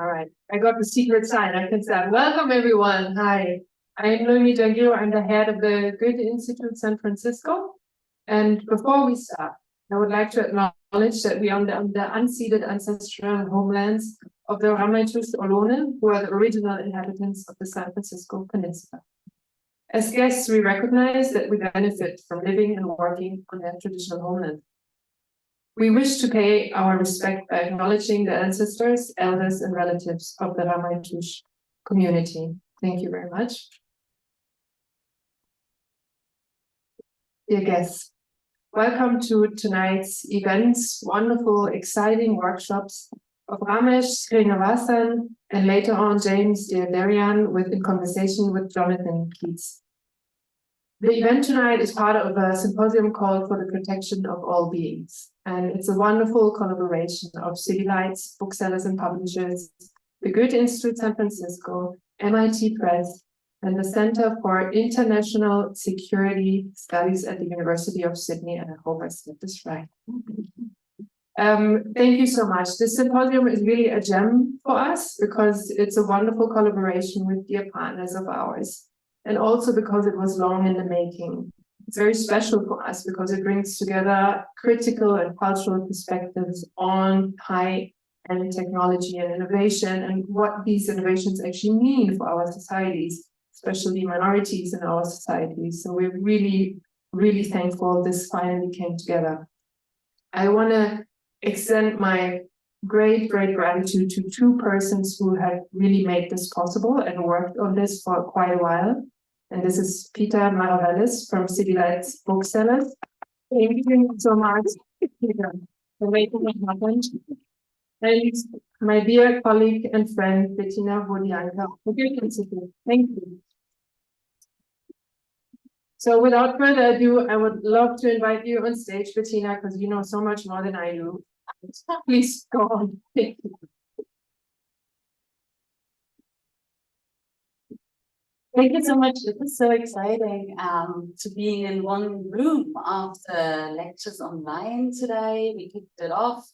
All right, I got the secret sign. I can start. Welcome, everyone. Hi, I'm Noemie Njangiru. I'm the head of the Goethe Institute San Francisco. And before we start, I would like to acknowledge that we are on the unceded ancestral homelands of the Ramesh Srinivasan, who are the original inhabitants of the San Francisco Peninsula. As guests, we recognize that we benefit from living and working on their traditional homeland. We wish to pay our respect by acknowledging the ancestors, elders, and relatives of the Ramaytush community. Thank you very much. Dear guests, welcome to tonight's events, wonderful, exciting workshops of Ramesh Srinivasan and later on James Deardarian in conversation with Jonathan Keats. The event tonight is part of a symposium called For the Protection of All Beings. And it's a wonderful collaboration of city lights, booksellers and publishers, the Goethe Institute San Francisco, MIT Press, and the Center for International Security Studies at the University of Sydney. And I hope I said this right. Thank you so much. This symposium is really a gem for us because it's a wonderful collaboration with dear partners of ours. And also because it was long in the making. It's very special for us because it brings together critical and cultural perspectives on high-end technology and innovation and what these innovations actually mean for our societies, especially minorities in our societies. So we're really, really thankful this finally came together. I want to extend my great gratitude to two persons who have really made this possible and worked on this for quite a while. And this is Peter Maravellis from City Lights Booksellers. Thank you so much, Peter, for making it happen. And my dear colleague and friend, Bettina Wodianka. Thank you. So without further ado, I would love to invite you on stage, Bettina, because you know so much more than I do. Please go on. Thank you. Thank you so much. It was so exciting to be in one room after lectures online today. We kicked it off.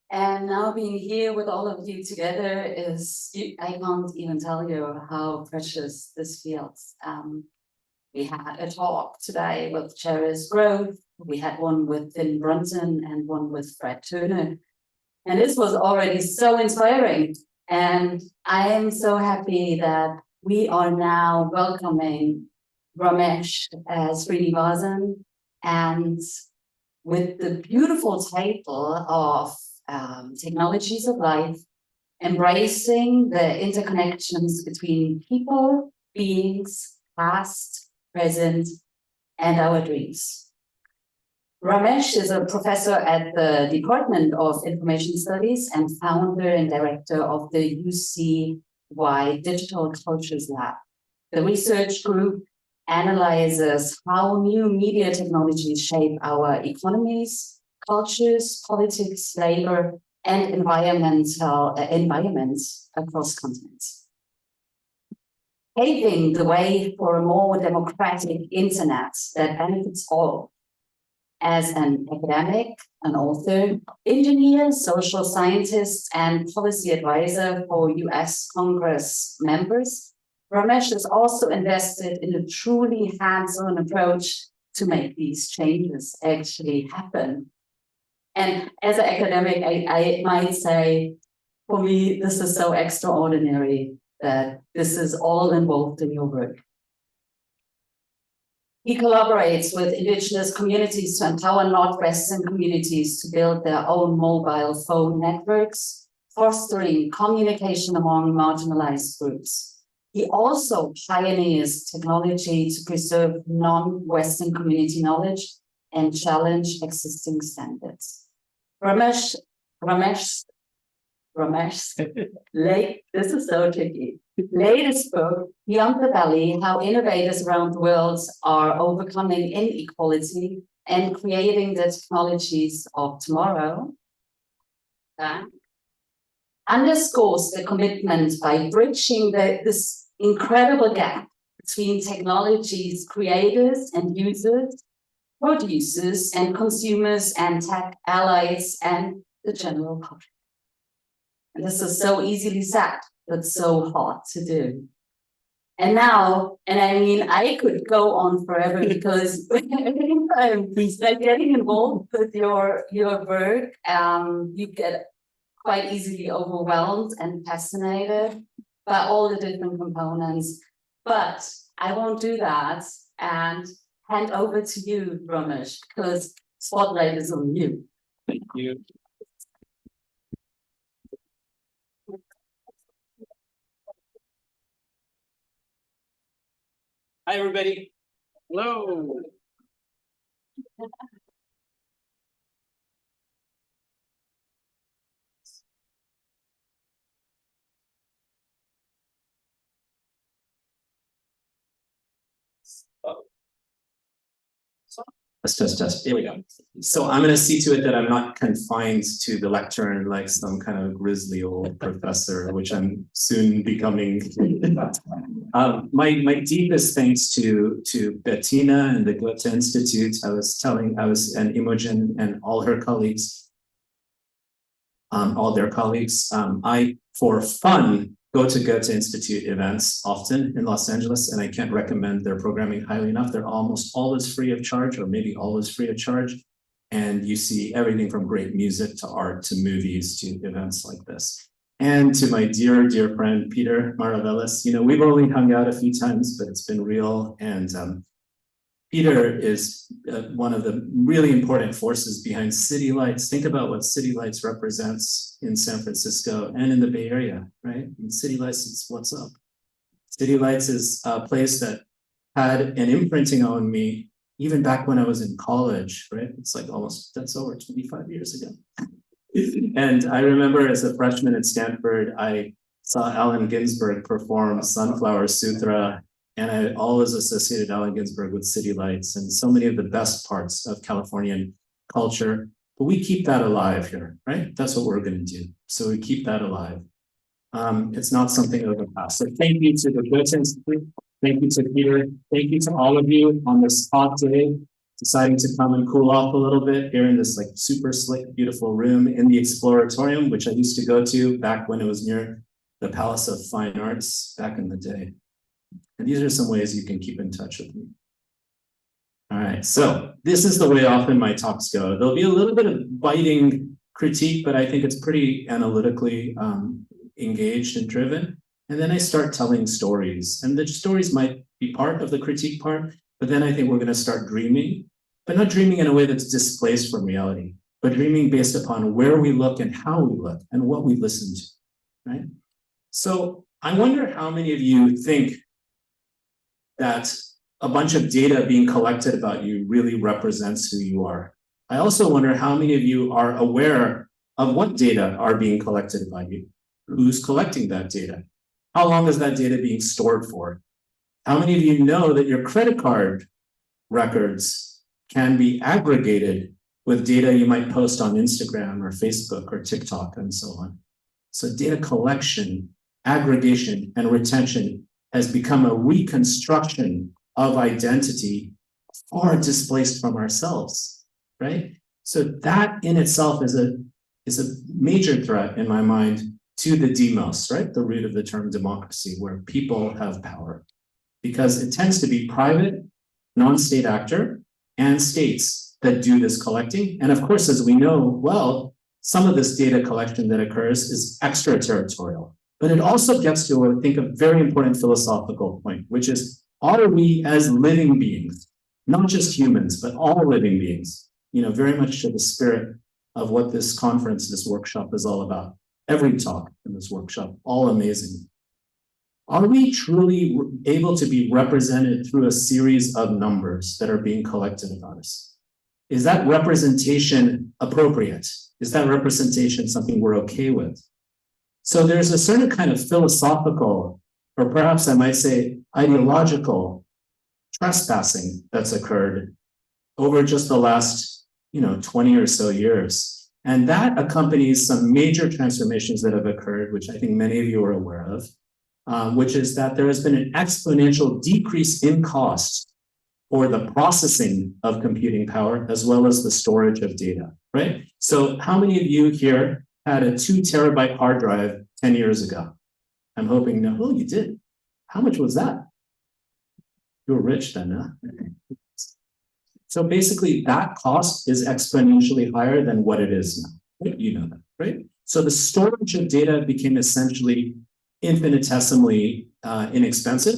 And now being here with all of you together I can't even tell you how precious this feels. We had a talk today with Cheris Grove. We had one with Finn Brunton and one with Fred Turner. And this was already so inspiring. And I am so happy that we are now welcoming Ramesh Srinivasan, and with the beautiful title of Technologies of Life, embracing the interconnections between people, beings, past, present, and our dreams. Ramesh is a professor at the Department of Information Studies and founder and director of the UCY Digital Cultures Lab. The research group analyzes how new media technologies shape our economies, cultures, politics, labor, and environments across continents. Paving the way for a more democratic internet that benefits all. As an academic, an author, engineer, social scientist, and policy advisor for US Congress members, Ramesh is also invested in a truly hands-on approach to make these changes actually happen. And as an academic, I might say, for me, this is so extraordinary that this is all involved in your work. He collaborates with indigenous communities to empower Northwestern communities to build their own mobile phone networks, fostering communication among marginalized groups. He also pioneers technology to preserve non-Western community knowledge and challenge existing standards. Ramesh, this is so tricky. Latest book, Beyond the Valley, How Innovators Around the World Are Overcoming Inequality and Creating the Technologies of Tomorrow, underscores the commitment by bridging this incredible gap between technology's creators and users, producers and consumers, and tech allies and the general public. And this is so easily said, but so hard to do. And now, and I mean, I could go on forever because by getting involved with your work, you get quite easily overwhelmed and fascinated by all the different components. But I won't do that and hand over to you, Ramesh, because spotlight is on you. Thank you. Hi, everybody. Hello. Test. Here we go. So I'm going to see to it that I'm not confined to the lectern like some kind of grisly old professor, which I'm soon becoming. My deepest thanks to Bettina and the Goethe Institute. I was and Imogen and all her colleagues, all their colleagues. I, for fun, go to Goethe Institute events often in Los Angeles, and I can't recommend their programming highly enough. They're almost always free of charge, or maybe always free of charge. And you see everything from great music to art to movies to events like this. And to my dear, dear friend, Peter Maravelis, we've only hung out a few times, but it's been real. And Peter is one of the really important forces behind City Lights. Think about what City Lights represents in San Francisco and in the Bay Area, right? And City Lights is what's up. City Lights is a place that had an imprinting on me even back when I was in college, right? It's like that's over 25 years ago. And I remember as a freshman at Stanford, I saw Allen Ginsberg perform Sunflower Sutra. And I always associated Allen Ginsberg with City Lights and so many of the best parts of Californian culture. But we keep that alive here, right? That's what we're going to do. So we keep that alive. It's not something of the past. So thank you to the Goethe Institute. Thank you to Peter. Thank you to all of you on this hot day, deciding to come and cool off a little bit here in this like super slick, beautiful room in the Exploratorium, which I used to go to back when it was near the Palace of Fine Arts back in the day. And these are some ways you can keep in touch with me. All right, so this is the way often my talks go. There'll be a little bit of biting critique, but I think it's pretty analytically engaged and driven. And then I start telling stories. And the stories might be part of the critique part, but then I think we're going to start dreaming, but not dreaming in a way that's displaced from reality, but dreaming based upon where we look and how we look and what we listen to, right? So I wonder how many of you think that a bunch of data being collected about you really represents who you are. I also wonder how many of you are aware of what data are being collected about you, who's collecting that data, how long is that data being stored for? How many of you know that your credit card records can be aggregated with data you might post on Instagram or Facebook or TikTok and so on? So data collection, aggregation, and retention has become a reconstruction of identity far displaced from ourselves, right? So that in itself is a major threat in my mind to the demos, right? The root of the term democracy, where people have power, because it tends to be private, non-state actor and states that do this collecting. And of course, as we know, well, some of this data collection that occurs is extraterritorial. But it also gets to, I think, a very important philosophical point, which is, are we as living beings, not just humans, but all living beings, very much to the spirit of what this conference, this workshop is all about. Every talk in this workshop, all amazing. Are we truly able to be represented through a series of numbers that are being collected about us? Is that representation appropriate? Is that representation something we're okay with? So there's a certain kind of philosophical, or perhaps I might say ideological trespassing that's occurred over just the last, 20 or so years. And that accompanies some major transformations that have occurred, which I think many of you are aware of, which is that there has been an exponential decrease in cost for the processing of computing power, as well as the storage of data, right? So how many of you here had a 2 terabyte hard drive 10 years ago? I'm hoping no. Oh, you did. How much was that? You were rich then, huh? So basically, that cost is exponentially higher than what it is now. You know that, right? So the storage of data became essentially infinitesimally inexpensive.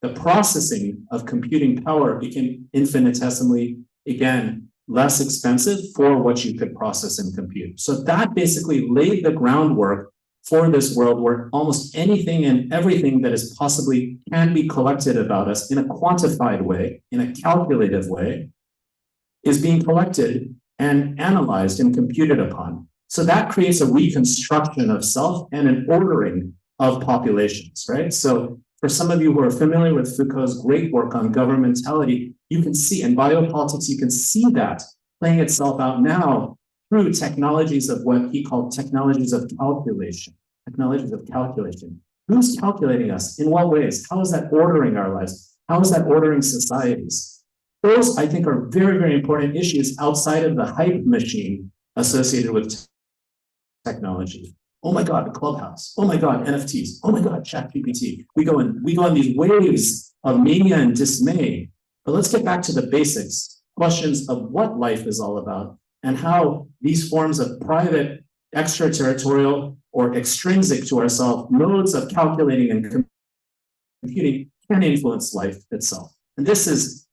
The processing of computing power became infinitesimally, again, less expensive for what you could process and compute. So that basically laid the groundwork for this world where almost anything and everything that is possibly can be collected about us in a quantified way, in a calculative way, is being collected and analyzed and computed upon. So that creates a reconstruction of self and an ordering of populations, right? So for some of you who are familiar with Foucault's great work on governmentality, you can see in biopolitics, you can see that playing itself out now through technologies of what he called technologies of calculation, technologies of calculation. Who's calculating us? In what ways? How is that ordering our lives? How is that ordering societies? Those, I think, are very, very important issues outside of the hype machine associated with technology. Oh my God, the Clubhouse. Oh my God, NFTs. Oh my God, ChatGPT. We go on these waves of mania and dismay. But let's get back to the basics, questions of what life is all about and how these forms of private, extraterritorial, or extrinsic to ourselves modes of calculating and computing can influence life itself. And this is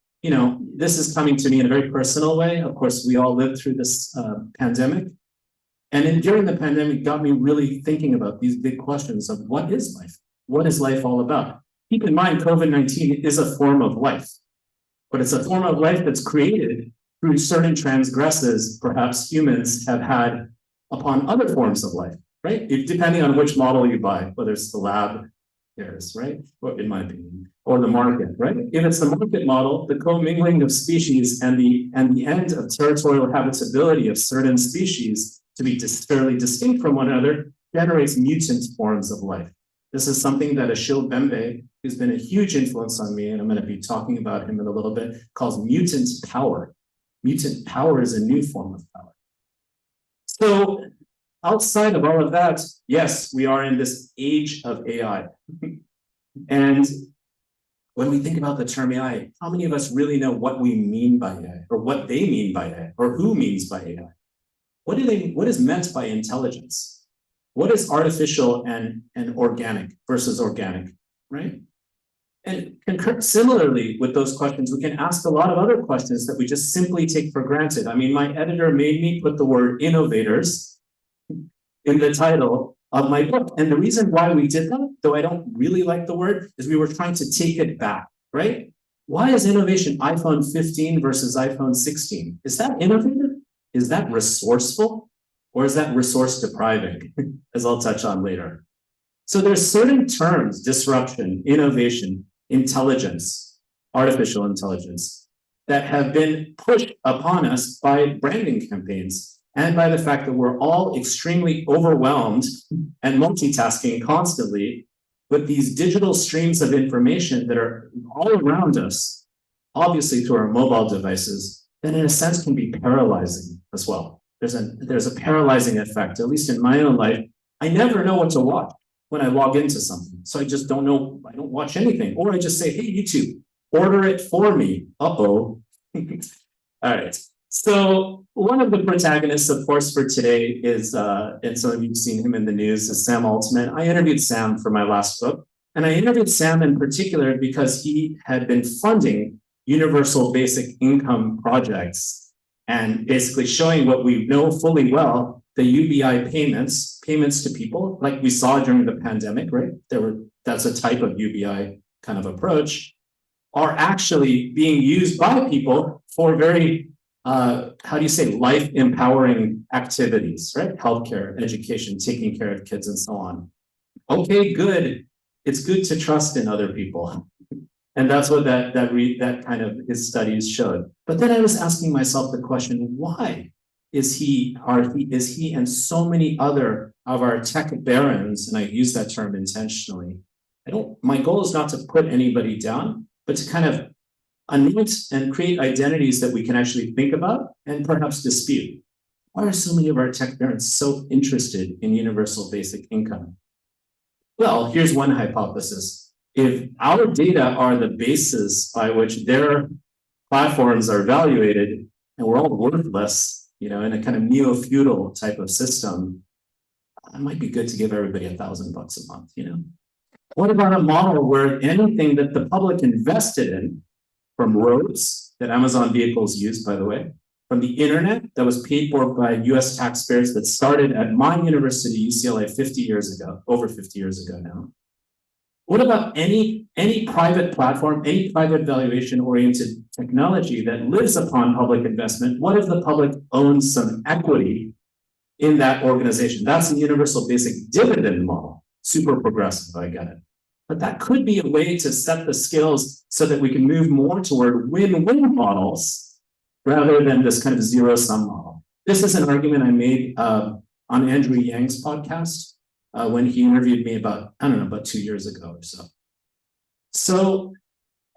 coming to me in a very personal way. Of course, we all lived through this pandemic. And during the pandemic, got me really thinking about these big questions of what is life? What is life all about? Keep in mind, COVID-19 is a form of life, but it's a form of life that's created through certain transgresses perhaps humans have had upon other forms of life, right? Depending on which model you buy, whether it's the lab, right? Or in my opinion, or the market, right? If it's the market model, the commingling of species and the end of territorial habitability of certain species to be fairly distinct from one another generates mutant forms of life. This is something that Achille Mbembe, who's been a huge influence on me, and I'm going to be talking about him in a little bit, calls mutant power. Mutant power is a new form of power. So outside of all of that, yes, we are in this age of AI. And when we think about the term AI, how many of us really know what we mean by AI, or what they mean by AI, or who means by AI? What is meant by intelligence? What is artificial and organic versus organic, right? And similarly with those questions, we can ask a lot of other questions that we just simply take for granted. I mean, my editor made me put the word innovators in the title of my book. And the reason why we did that, though I don't really like the word, is we were trying to take it back, right? Why is innovation iPhone 15 versus iPhone 16? Is that innovative? Is that resourceful? Or is that resource depriving, as I'll touch on later? So there's certain terms, disruption, innovation, intelligence, artificial intelligence, that have been pushed upon us by branding campaigns and by the fact that we're all extremely overwhelmed and multitasking constantly with these digital streams of information that are all around us, obviously through our mobile devices, that in a sense can be paralyzing as well. There's a paralyzing effect, at least in my own life. I never know what to watch when I log into something. So I just don't know, I don't watch anything. Or I just say, hey, YouTube, order it for me. Uh-oh. All right. So one of the protagonists, of course, for today is, and some of you have seen him in the news, is Sam Altman. I interviewed Sam for my last book. And I interviewed Sam in particular because he had been funding universal basic income projects and basically showing what we know fully well, the UBI payments to people, like we saw during the pandemic, right? That's a type of UBI kind of approach, are actually being used by people for very, life empowering activities, right? Healthcare, education, taking care of kids and so on. Okay, good. It's good to trust in other people. And that's what that kind of his studies showed. But then I was asking myself the question, why is he and so many other of our tech barons, and I use that term intentionally. My goal is not to put anybody down, but to kind of anoint and create identities that we can actually think about and perhaps dispute. Why are so many of our tech parents so interested in universal basic income? Well, here's one hypothesis. If our data are the basis by which their platforms are evaluated, and we're all worthless, in a kind of neo-feudal type of system, it might be good to give everybody $1,000 a month, What about a model where anything that the public invested in, from roads that Amazon vehicles use, by the way, from the internet that was paid for by US taxpayers that started at my university, UCLA, 50 years ago, over 50 years ago now. What about any private platform, any private valuation-oriented technology that lives upon public investment? What if the public owns some equity in that organization? That's a universal basic dividend model. Super progressive, I get it. But that could be a way to set the scales so that we can move more toward win-win models rather than this kind of zero-sum model. This is an argument I made on Andrew Yang's podcast when he interviewed me about 2 years ago or so. So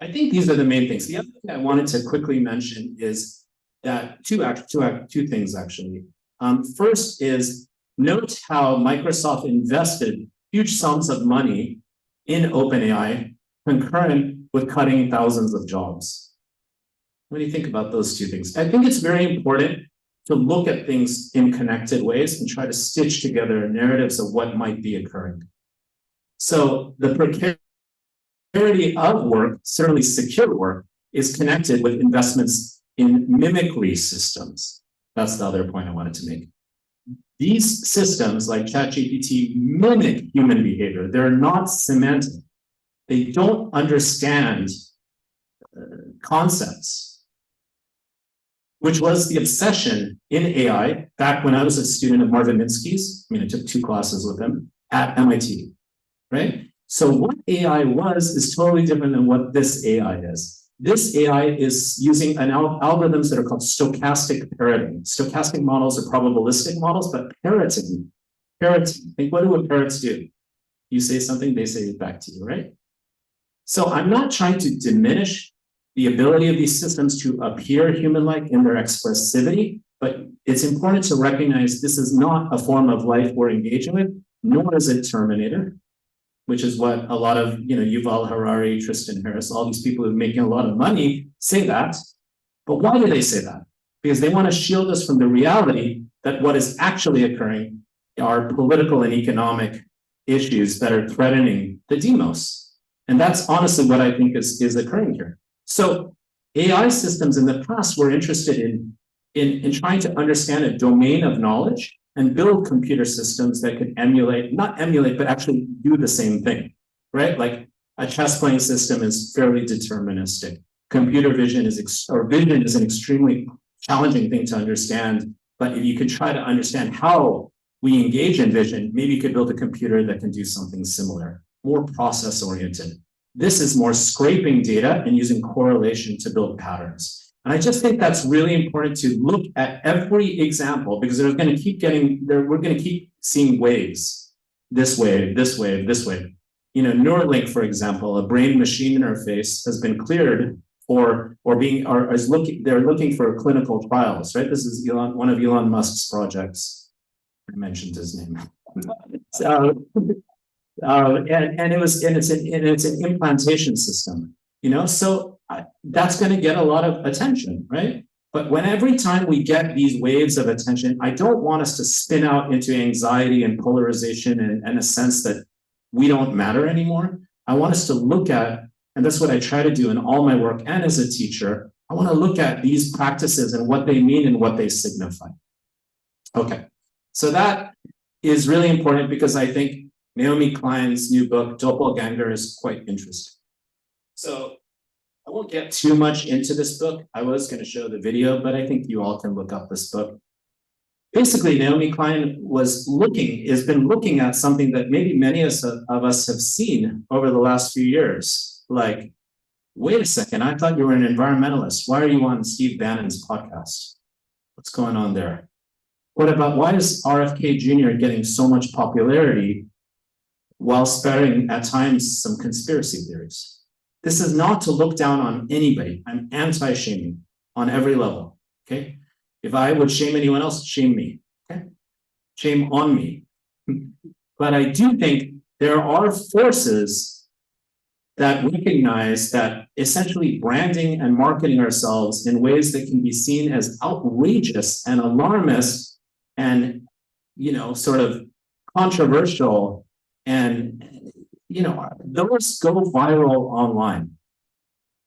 I think these are the main things. The other thing I wanted to quickly mention is that two things actually. First is note how Microsoft invested huge sums of money in OpenAI concurrent with cutting thousands of jobs. What do you think about those two things? I think it's very important to look at things in connected ways and try to stitch together narratives of what might be occurring. So the precarity of work, certainly secure work, is connected with investments in mimicry systems. That's the other point I wanted to make. These systems like ChatGPT mimic human behavior. They're not semantic. They don't understand concepts, which was the obsession in AI back when I was a student of Marvin Minsky's. I took 2 classes with him at MIT, right? So what AI was is totally different than what this AI is. This AI is using algorithms that are called stochastic parroting. Stochastic models are probabilistic models, but parroting, think, what do parrots do? You say something, they say it back to you, right? So I'm not trying to diminish the ability of these systems to appear human-like in their expressivity, but it's important to recognize this is not a form of life we're engaging with, nor is it Terminator, which is what a lot of, Yuval Harari, Tristan Harris, all these people who are making a lot of money say that. But why do they say that? Because they want to shield us from the reality that what is actually occurring are political and economic issues that are threatening the demos. And that's honestly what I think is occurring here. So AI systems in the past were interested in trying to understand a domain of knowledge and build computer systems that could not emulate, but actually do the same thing, right? Like a chess playing system is fairly deterministic. Computer vision vision is an extremely challenging thing to understand. But if you could try to understand how we engage in vision, maybe you could build a computer that can do something similar, more process oriented. This is more scraping data and using correlation to build patterns. And I just think that's really important to look at every example because we're going to keep seeing waves, this wave, this wave, this wave. Neuralink, for example, a brain-machine interface has been cleared they're looking for clinical trials, right? This is one of Elon Musk's projects. I mentioned his name. It's an implantation system, so that's going to get a lot of attention, right? But every time we get these waves of attention, I don't want us to spin out into anxiety and polarization and a sense that we don't matter anymore. I want us to look at, and that's what I try to do in all my work and as a teacher, I want to look at these practices and what they mean and what they signify. Okay, so that is really important because I think Naomi Klein's new book, Doppelganger, is quite interesting. So I won't get too much into this book. I was going to show the video, but I think you all can look up this book. Basically, Naomi Klein has been looking at something that maybe many of us have seen over the last few years. Like, wait a second, I thought you were an environmentalist. Why are you on Steve Bannon's podcast? What's going on there? Why is RFK Jr. getting so much popularity while sparing at times some conspiracy theories? This is not to look down on anybody. I'm anti-shaming on every level, okay? If I would shame anyone else, shame me. Okay? Shame on me. But I do think there are forces that recognize that essentially branding and marketing ourselves in ways that can be seen as outrageous and alarmist and, sort of controversial and, those go viral online.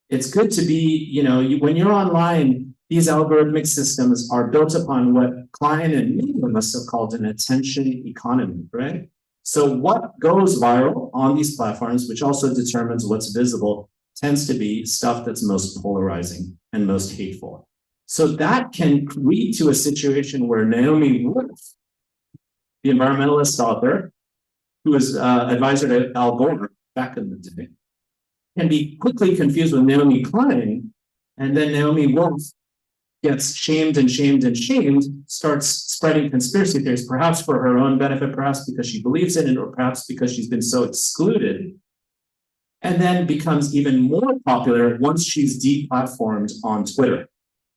It's good to be, when you're online, these algorithmic systems are built upon what Klein and many of us have called an attention economy, right? So what goes viral on these platforms, which also determines what's visible, tends to be stuff that's most polarizing and most hateful. So that can lead to a situation where Noemie Wolf, the environmentalist author, who was advisor to Al Gore back in the day, can be quickly confused with Naomi Klein, and then Noemie Wolf gets shamed and shamed and shamed, starts spreading conspiracy theories, perhaps for her own benefit, perhaps because she believes in it, or perhaps because she's been so excluded, and then becomes even more popular once she's deplatformed on Twitter.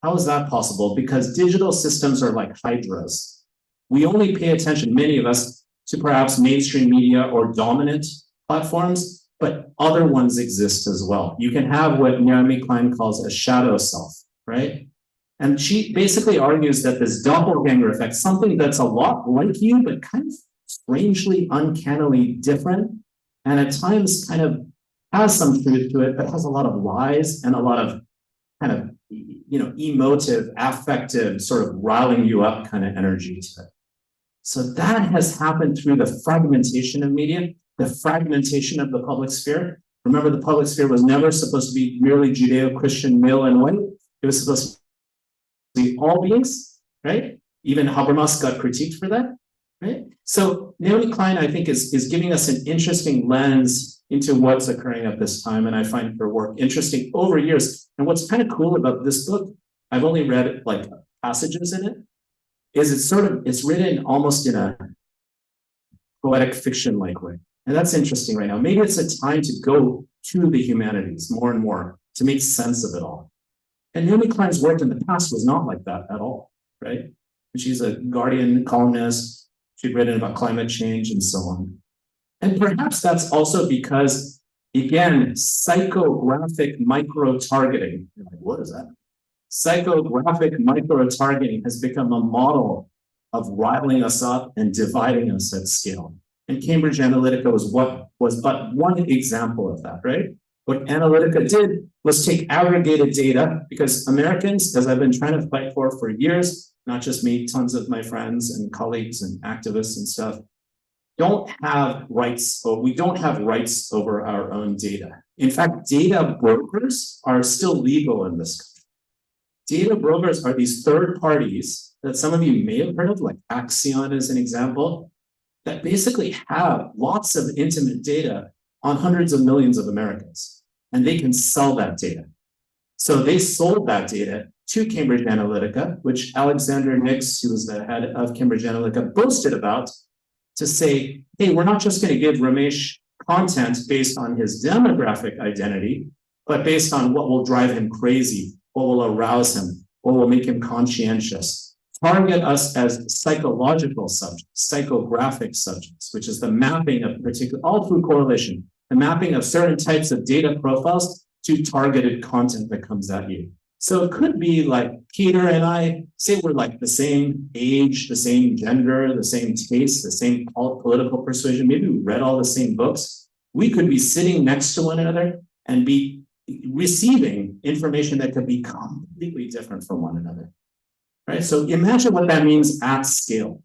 How is that possible? Because digital systems are like hydras. We only pay attention, many of us, to perhaps mainstream media or dominant platforms, but other ones exist as well. You can have what Naomi Klein calls a shadow self, right? And she basically argues that this doppelganger effect, something that's a lot like you, but kind of strangely, uncannily different, and at times kind of has some truth to it, but has a lot of lies and a lot of kind of, emotive, affective, sort of riling you up kind of energy to it. So that has happened through the fragmentation of media, the fragmentation of the public sphere. Remember, the public sphere was never supposed to be merely Judeo-Christian, male and white. It was supposed to be all beings, right? Even Habermas got critiqued for that, right? So Naomi Klein, I think, is giving us an interesting lens into what's occurring at this time, and I find her work interesting over years. And what's kind of cool about this book, I've only read like passages in it, is it's written almost in a poetic fiction-like way. And that's interesting right now. Maybe it's a time to go to the humanities more and more to make sense of it all. And Naomi Klein's work in the past was not like that at all, right? She's a Guardian columnist. She'd written about climate change and so on. And perhaps that's also because, again, psychographic micro-targeting. You're like, what is that? Psychographic micro-targeting has become a model of riling us up and dividing us at scale. And Cambridge Analytica was but one example of that, right? What Analytica did was take aggregated data, because Americans, as I've been trying to fight for years, not just me, tons of my friends and colleagues and activists and stuff, don't have rights, or we don't have rights over our own data. In fact, data brokers are still legal in this country. Data brokers are these third parties that some of you may have heard of, like Axion as an example, that basically have lots of intimate data on hundreds of millions of Americans, and they can sell that data. So they sold that data to Cambridge Analytica, which Alexander Nix, who was the head of Cambridge Analytica, boasted about, to say, hey, we're not just going to give Ramesh content based on his demographic identity, but based on what will drive him crazy, what will arouse him, what will make him conscientious. Target us as psychological subjects, psychographic subjects, which is the mapping of particular, all through correlation, the mapping of certain types of data profiles to targeted content that comes at you. So it could be like Peter and I, say we're like the same age, the same gender, the same taste, the same political persuasion. Maybe we read all the same books. We could be sitting next to one another and be receiving information that could be completely different from one another, right? So imagine what that means at scale,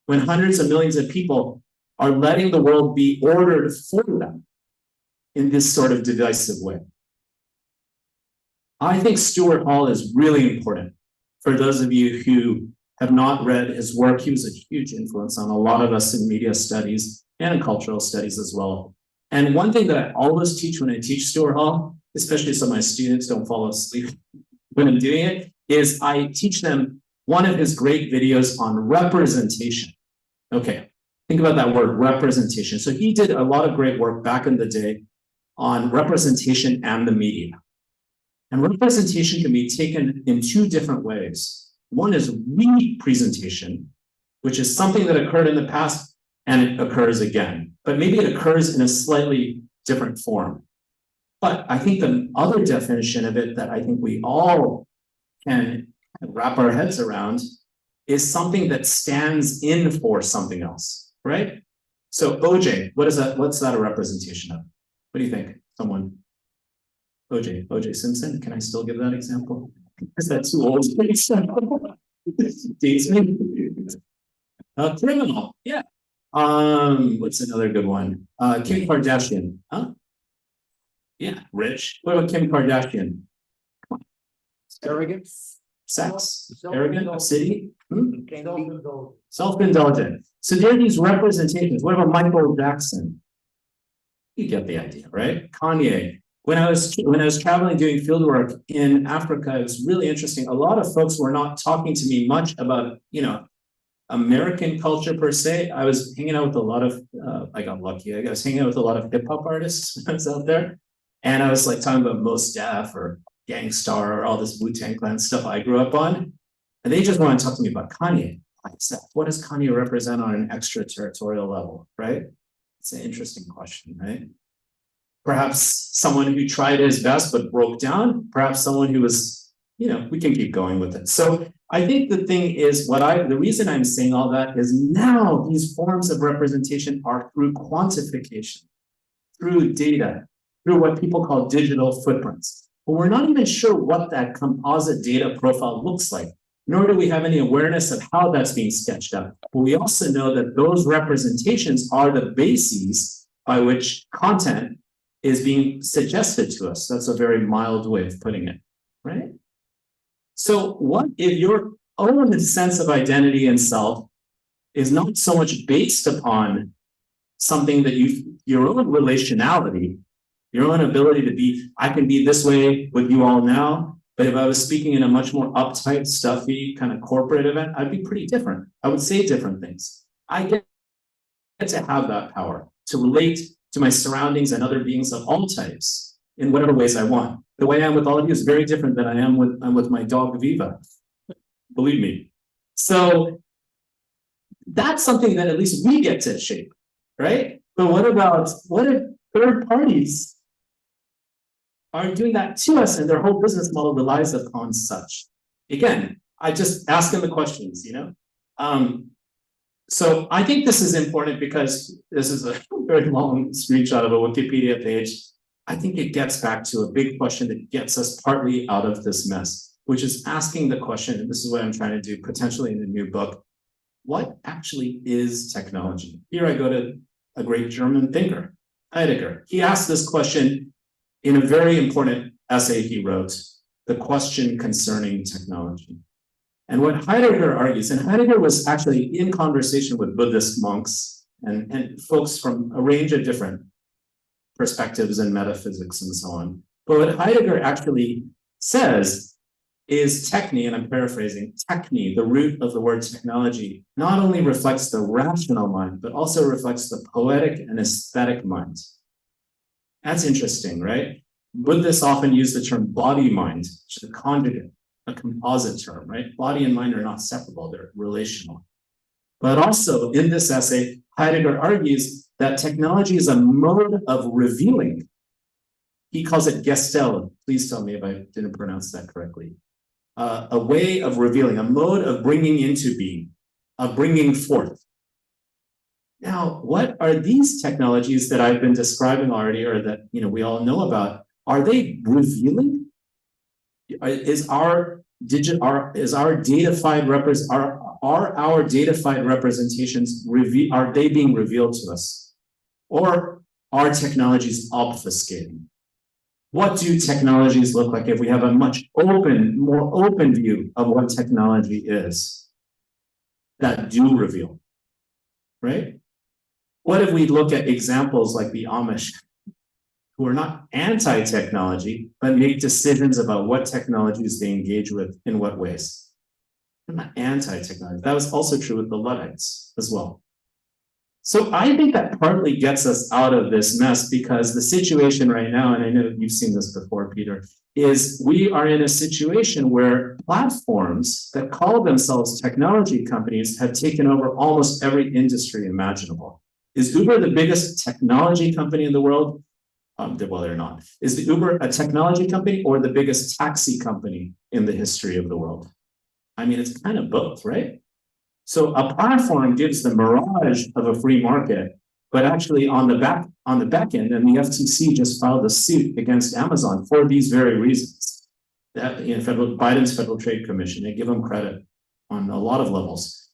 when hundreds of millions of people are letting the world be ordered for them in this sort of divisive way. I think Stuart Hall is really important. For those of you who have not read his work, he was a huge influence on a lot of us in media studies and in cultural studies as well. And one thing that I always teach when I teach Stuart Hall, especially so my students don't fall asleep when I'm doing it, is I teach them one of his great videos on representation. Okay, think about that word, representation. So he did a lot of great work back in the day on representation and the media. And representation can be taken in two different ways. One is representation, which is something that occurred in the past and it occurs again, but maybe it occurs in a slightly different form. But I think the other definition of it that I think we all can wrap our heads around is something that stands in for something else, right? So OJ, what is that? What's that a representation of? What do you think? Someone? OJ Simpson. Can I still give that example? Is that too old? Dates me. A criminal. Yeah. What's another good one? Kim Kardashian. Huh? Yeah, rich. What about Kim Kardashian? Arrogance. Sex, arrogant, obscenity, Self-indulgent. self-indulgent. So there are these representations. What about Michael Jackson? You get the idea, right? Kanye. When I was traveling doing field work in Africa, it was really interesting. A lot of folks were not talking to me much about, American culture per se. I was hanging out with a lot of, I got lucky. I was hanging out with a lot of hip hop artists when I was out there. And I was like talking about Mos Def or Gangstar or all this Wu-Tang Clan stuff I grew up on. And they just want to talk to me about Kanye. What does Kanye represent on an extraterritorial level, right? It's an interesting question, right? Perhaps someone who tried his best but broke down, perhaps someone who was, we can keep going with it. So I think the thing is the reason I'm saying all that is now these forms of representation are through quantification, through data, through what people call digital footprints. But we're not even sure what that composite data profile looks like, nor do we have any awareness of how that's being sketched out. But we also know that those representations are the bases by which content is being suggested to us. That's a very mild way of putting it, right? So what if your own sense of identity and self is not so much based upon something that your own relationality, your own ability to be, I can be this way with you all now, but if I was speaking in a much more uptight, stuffy, kind of corporate event, I'd be pretty different. I would say different things. I get to have that power to relate to my surroundings and other beings of all types in whatever ways I want. The way I am with all of you is very different than I am with my dog Viva. Believe me. So that's something that at least we get to shape, right? But what if third parties are doing that to us and their whole business model relies upon such? Again, I just ask them the questions, So I think this is important because this is a very long screenshot of a Wikipedia page. I think it gets back to a big question that gets us partly out of this mess, which is asking the question, and this is what I'm trying to do potentially in the new book, what actually is technology? Here I go to a great German thinker, Heidegger. He asked this question in a very important essay he wrote, The Question Concerning Technology. And what Heidegger argues, and Heidegger was actually in conversation with Buddhist monks and folks from a range of different perspectives and metaphysics and so on. But what Heidegger actually says is techne, and I'm paraphrasing, techne, the root of the word technology, not only reflects the rational mind, but also reflects the poetic and aesthetic mind. That's interesting, right? Buddhists often use the term body-mind, which is a conjugate, a composite term, right? Body and mind are not separable, they're relational. But also in this essay, Heidegger argues that technology is a mode of revealing. He calls it Gestell. Please tell me if I didn't pronounce that correctly. A way of revealing, a mode of bringing into being, of bringing forth. Now, what are these technologies that I've been describing already, or that we all know about? Are they revealing? Is our datafied representations are they being revealed to us, or are technologies obfuscating? What do technologies look like if we have a much more open view of what technology is that do reveal, right? What if we look at examples like the Amish, who are not anti-technology, but make decisions about what technologies they engage with in what ways? They're not anti-technology. That was also true with the Luddites as well. So I think that partly gets us out of this mess, because the situation right now, and I know you've seen this before, Peter, is we are in a situation where platforms that call themselves technology companies have taken over almost every industry imaginable. Is Uber the biggest technology company in the world? Well, they're not. Is the Uber a technology company or the biggest taxi company in the history of the world? I mean, it's kind of both, right? So a platform gives the mirage of a free market, but actually on the back end, and the FTC just filed a suit against Amazon for these very reasons. That Biden's Federal Trade Commission, they give them credit on a lot of levels.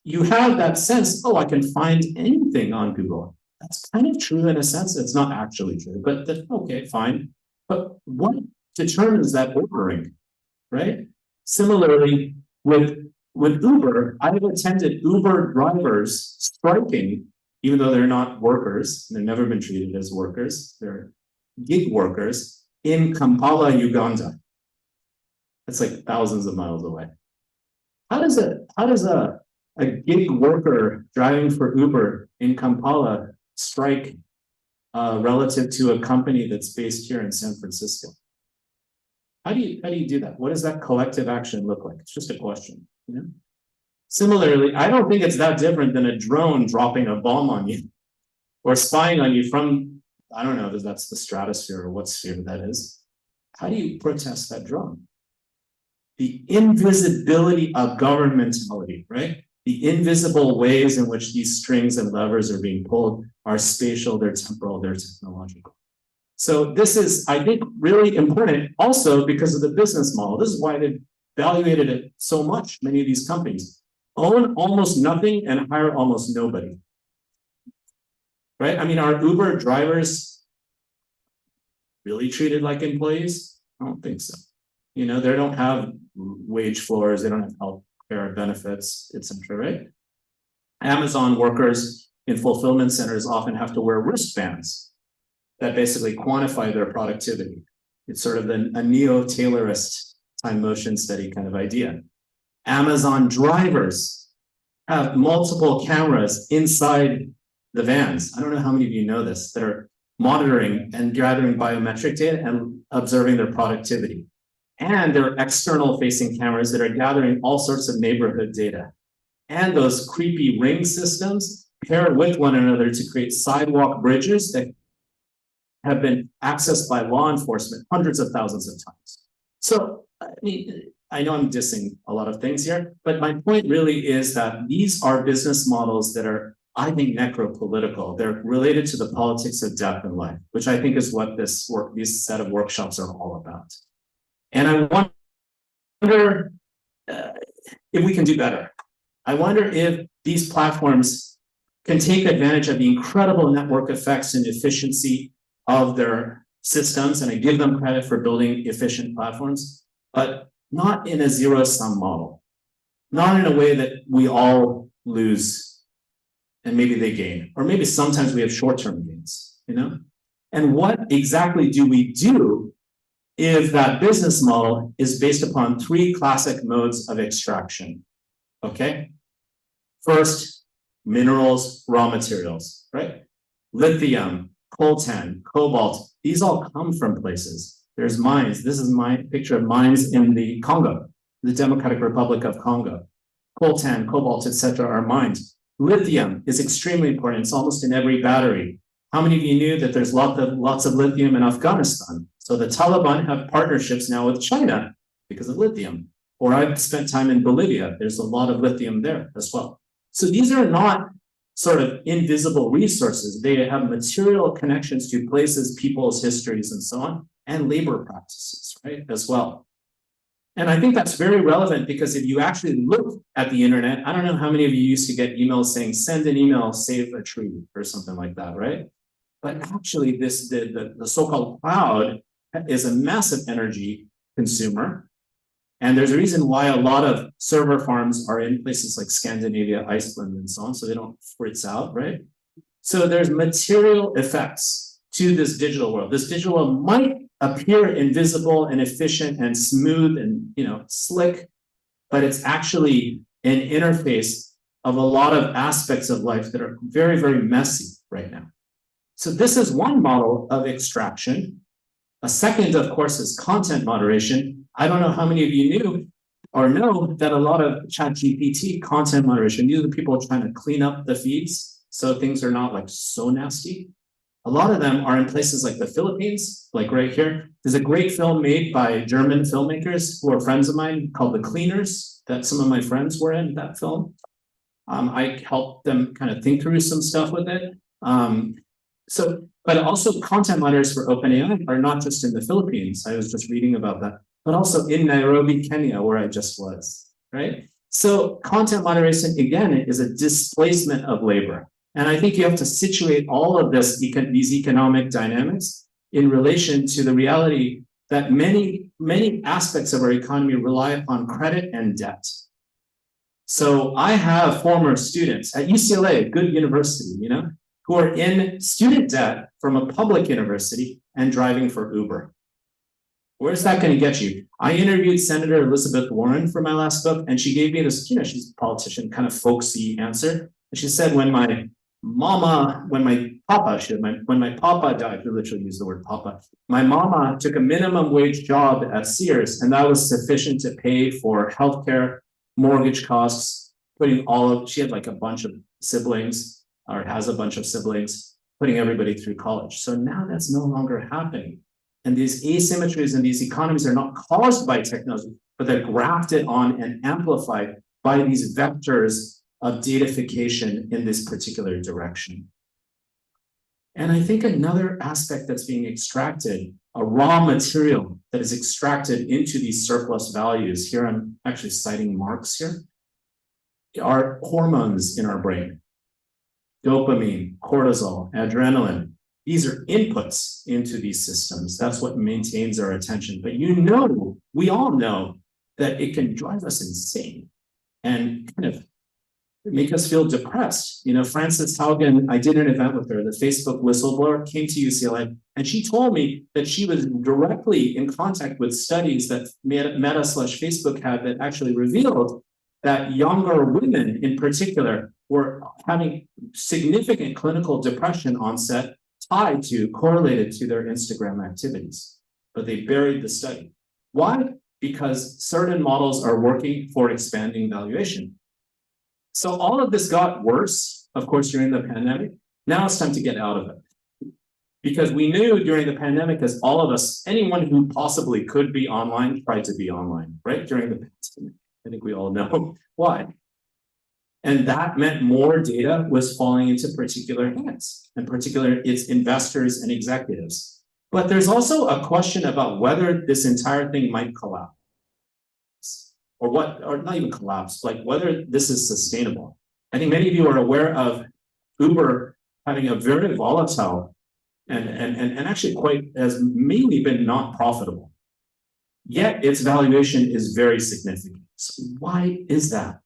You have that sense, oh, I can find anything on Google. That's kind of true in a sense. It's not actually true, but okay, fine. But what determines that ordering, right? Similarly, with Uber, I've attended Uber drivers striking, even though they're not workers, they've never been treated as workers, they're gig workers in Kampala, Uganda. That's like thousands of miles away. How does a gig worker driving for Uber in Kampala strike relative to a company that's based here in San Francisco? How do you do that? What does that collective action look like? It's just a question, you know? Similarly, I don't think it's that different than a drone dropping a bomb on you or spying on you from, I don't know if that's the stratosphere or what sphere that is. How do you protest that drone? The invisibility of governmentality, right? The invisible ways in which these strings and levers are being pulled are spatial, they're temporal, they're technological. So this is, I think, really important also because of the business model. This is why they've valuated it so much, many of these companies. Own almost nothing and hire almost nobody. Right? I mean, are Uber drivers really treated like employees? I don't think so. You know, they don't have wage floors, they don't have health care benefits, etc. Right? Amazon workers in fulfillment centers often have to wear wristbands that basically quantify their productivity. It's sort of a neo-Taylorist time motion study kind of idea. Amazon drivers have multiple cameras inside the vans. I don't know how many of you know this, that are monitoring and gathering biometric data and observing their productivity. And there are external facing cameras that are gathering all sorts of neighborhood data. And those creepy ring systems pair with one another to create sidewalk bridges that have been accessed by law enforcement hundreds of thousands of times. So, I mean, I know I'm dissing a lot of things here, but my point really is that these are business models that are, I think, necropolitical. They're related to the politics of death and life, which I think is what this set of workshops are all about. And I wonder if we can do better. I wonder if these platforms can take advantage of the incredible network effects and efficiency of their systems, and I give them credit for building efficient platforms, but not in a zero-sum model, not in a way that we all lose and maybe they gain, or maybe sometimes we have short-term gains, you know? And what exactly do we do if that business model is based upon three classic modes of extraction? Okay? First, minerals, raw materials, right? Lithium, coltan, cobalt, these all come from places. There's mines. This is my picture of mines in the Congo, the Democratic Republic of Congo. Coltan, cobalt, etc. are mines. Lithium is extremely important. It's almost in every battery. How many of you knew that there's lots of lithium in Afghanistan? So the Taliban have partnerships now with China because of lithium. Or I've spent time in Bolivia. There's a lot of lithium there as well. So these are not sort of invisible resources. They have material connections to places, people's histories, and so on, and labor practices, right, as well. And I think that's very relevant because if you actually look at the internet, I don't know how many of you used to get emails saying, send an email, save a tree, or something like that, right? But actually the so-called cloud is a massive energy consumer. And there's a reason why a lot of server farms are in places like Scandinavia, Iceland, and so on, so they don't fritz out, right? So there's material effects to this digital world. This digital world might appear invisible and efficient and smooth and, you know, slick, but it's actually an interface of a lot of aspects of life that are very, very messy right now. So this is one model of extraction. A second, of course, is content moderation. I don't know how many of you knew or know that a lot of ChatGPT content moderation, these are the people trying to clean up the feeds so things are not like so nasty. A lot of them are in places like the Philippines, like right here. There's a great film made by German filmmakers who are friends of mine called The Cleaners, that some of my friends were in that film. I helped them kind of think through some stuff with it. But also content moderators for OpenAI are not just in the Philippines. I was just reading about that, but also in Nairobi, Kenya, where I just was, right? So content moderation, again, is a displacement of labor. And I think you have to situate all of these economic dynamics in relation to the reality that many aspects of our economy rely upon credit and debt. So I have former students at UCLA, a good university, you know, who are in student debt from a public university and driving for Uber. Where's that going to get you? I interviewed Senator Elizabeth Warren for my last book, and she gave me this, you know, she's a politician, kind of folksy answer. And she said, when my papa died, we literally use the word papa, my mama took a minimum wage job at Sears, and that was sufficient to pay for healthcare, mortgage costs, she had like a bunch of siblings, or has a bunch of siblings, putting everybody through college. So now that's no longer happening. And these asymmetries in these economies are not caused by technology, but they're grafted on and amplified by these vectors of datafication in this particular direction. And I think another aspect that's being extracted, a raw material that is extracted into these surplus values, here I'm actually citing Marx here, are hormones in our brain. Dopamine, cortisol, adrenaline. These are inputs into these systems. That's what maintains our attention. But you know, we all know that it can drive us insane and kind of make us feel depressed. You know, Frances Haugen, I did an event with her, the Facebook whistleblower, came to UCLA, and she told me that she was directly in contact with studies that Meta/Facebook had that actually revealed that younger women in particular were having significant clinical depression onset correlated to their Instagram activities. But they buried the study. Why? Because certain models are working for expanding valuation. So all of this got worse, of course, during the pandemic. Now it's time to get out of it. Because we knew during the pandemic, as all of us, anyone who possibly could be online tried to be online, right? During the pandemic. I think we all know why. And that meant more data was falling into particular hands, in particular its investors and executives. But there's also a question about whether this entire thing might collapse. Or not even collapse, like whether this is sustainable. I think many of you are aware of Uber having a very volatile and actually has mainly been not profitable. Yet its valuation is very significant. So why is that?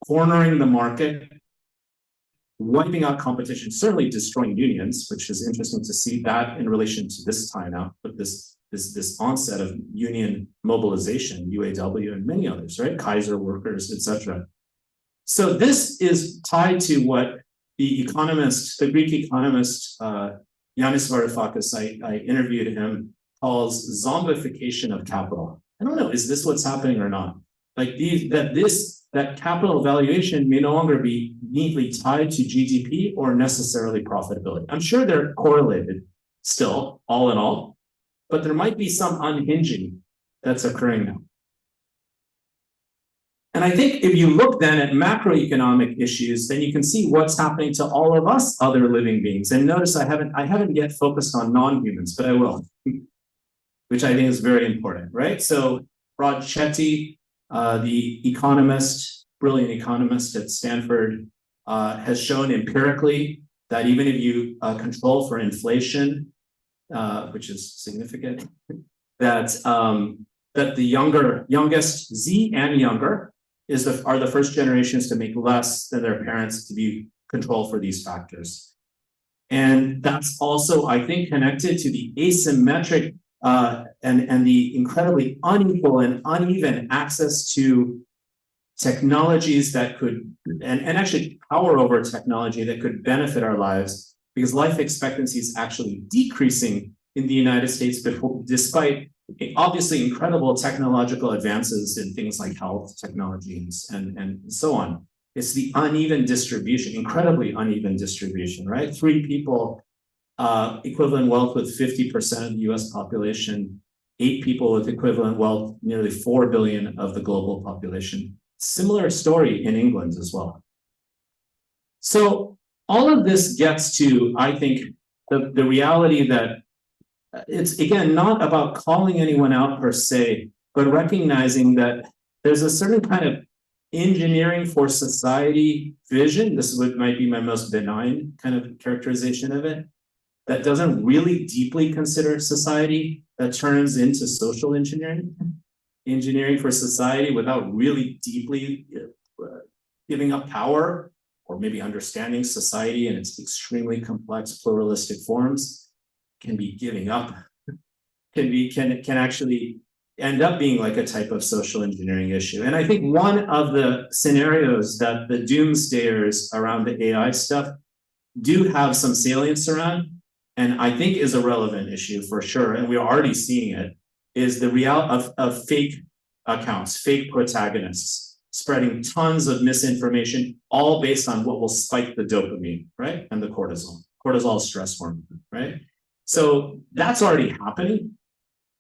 Cornering the market, wiping out competition, certainly destroying unions, which is interesting to see that in relation to this time now, but this onset of union mobilization, UAW and many others, right? Kaiser workers, etc. So this is tied to what the Greek economist, Yanis Varoufakis, I interviewed him, calls zombification of capital. I don't know, is this what's happening or not? Like that capital valuation may no longer be neatly tied to GDP or necessarily profitability. I'm sure they're correlated still, all in all, but there might be some unhinging that's occurring now. And I think if you look then at macroeconomic issues, then you can see what's happening to all of us other living beings. And notice I haven't yet focused on non-humans, but I will, which I think is very important, right? So Rod Chetty, the economist, brilliant economist at Stanford, has shown empirically that even if you control for inflation, which is significant, that the youngest Z and younger are the first generations to make less than their parents to be controlled for these factors. And that's also, I think, connected to the asymmetric and the incredibly unequal and uneven access to technologies that could, and actually power over technology that could benefit our lives, because life expectancy is actually decreasing in the United States despite obviously incredible technological advances in things like health technologies and so on. It's the uneven distribution, incredibly uneven distribution, right? 3 people equivalent wealth with 50% of the US population, 8 people with equivalent wealth, nearly 4 billion of the global population. Similar story in England as well. So all of this gets to, I think, the reality that it's, again, not about calling anyone out per se, but recognizing that there's a certain kind of engineering for society vision. This is what might be my most benign kind of characterization of it, that doesn't really deeply consider society, that turns into social engineering for society without really deeply giving up power or maybe understanding society in its extremely complex pluralistic forms. Can be giving up, can actually end up being like a type of social engineering issue. And I think one of the scenarios that the doomsdayers around the AI stuff do have some salience around, and I think is a relevant issue for sure, and we're already seeing it, is the reality of fake accounts, fake protagonists, spreading tons of misinformation, all based on what will spike the dopamine, right? And the cortisol stress hormone, right? So that's already happening.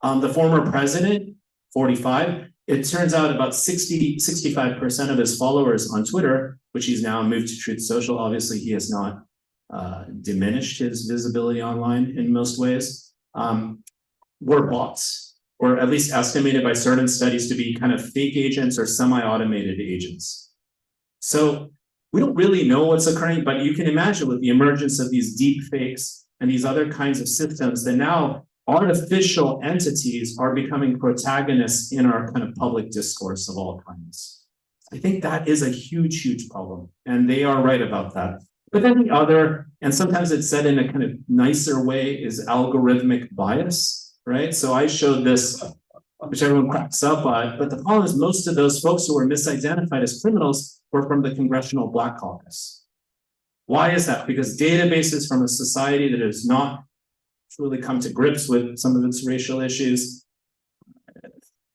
The former president, 45, it turns out about 65% of his followers on Twitter, which he's now moved to Truth Social. Obviously, he has not diminished his visibility online in most ways, were bots, or at least estimated by certain studies to be kind of fake agents or semi-automated agents. So we don't really know what's occurring, but you can imagine with the emergence of these deep fakes and these other kinds of systems, that now artificial entities are becoming protagonists in our kind of public discourse of all kinds. I think that is a huge, huge problem, and they are right about that. But then the other, and sometimes it's said in a kind of nicer way, is algorithmic bias, right? So I showed this, which everyone cracks up on, but the problem is most of those folks who were misidentified as criminals were from the Congressional Black Caucus. Why is that? Because databases from a society that has not truly come to grips with some of its racial issues,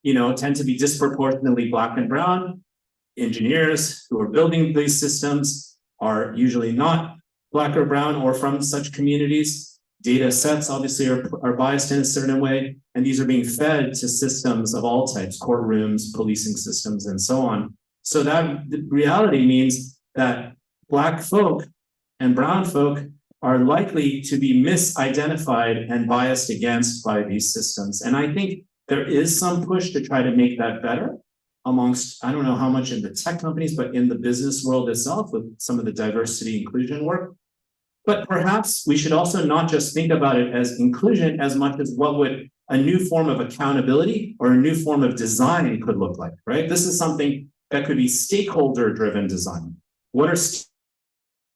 tend to be disproportionately Black and brown. Engineers who are building these systems are usually not Black or brown or from such communities. Data sets obviously are biased in a certain way, and these are being fed to systems of all types, courtrooms, policing systems, and so on. So that the reality means that Black folk and brown folk are likely to be misidentified and biased against by these systems. And I think there is some push to try to make that better amongst, I don't know how much in the tech companies, but in the business world itself with some of the diversity inclusion work. But perhaps we should also not just think about it as inclusion as much as what would a new form of accountability or a new form of design could look like, right? This is something that could be stakeholder-driven design. What are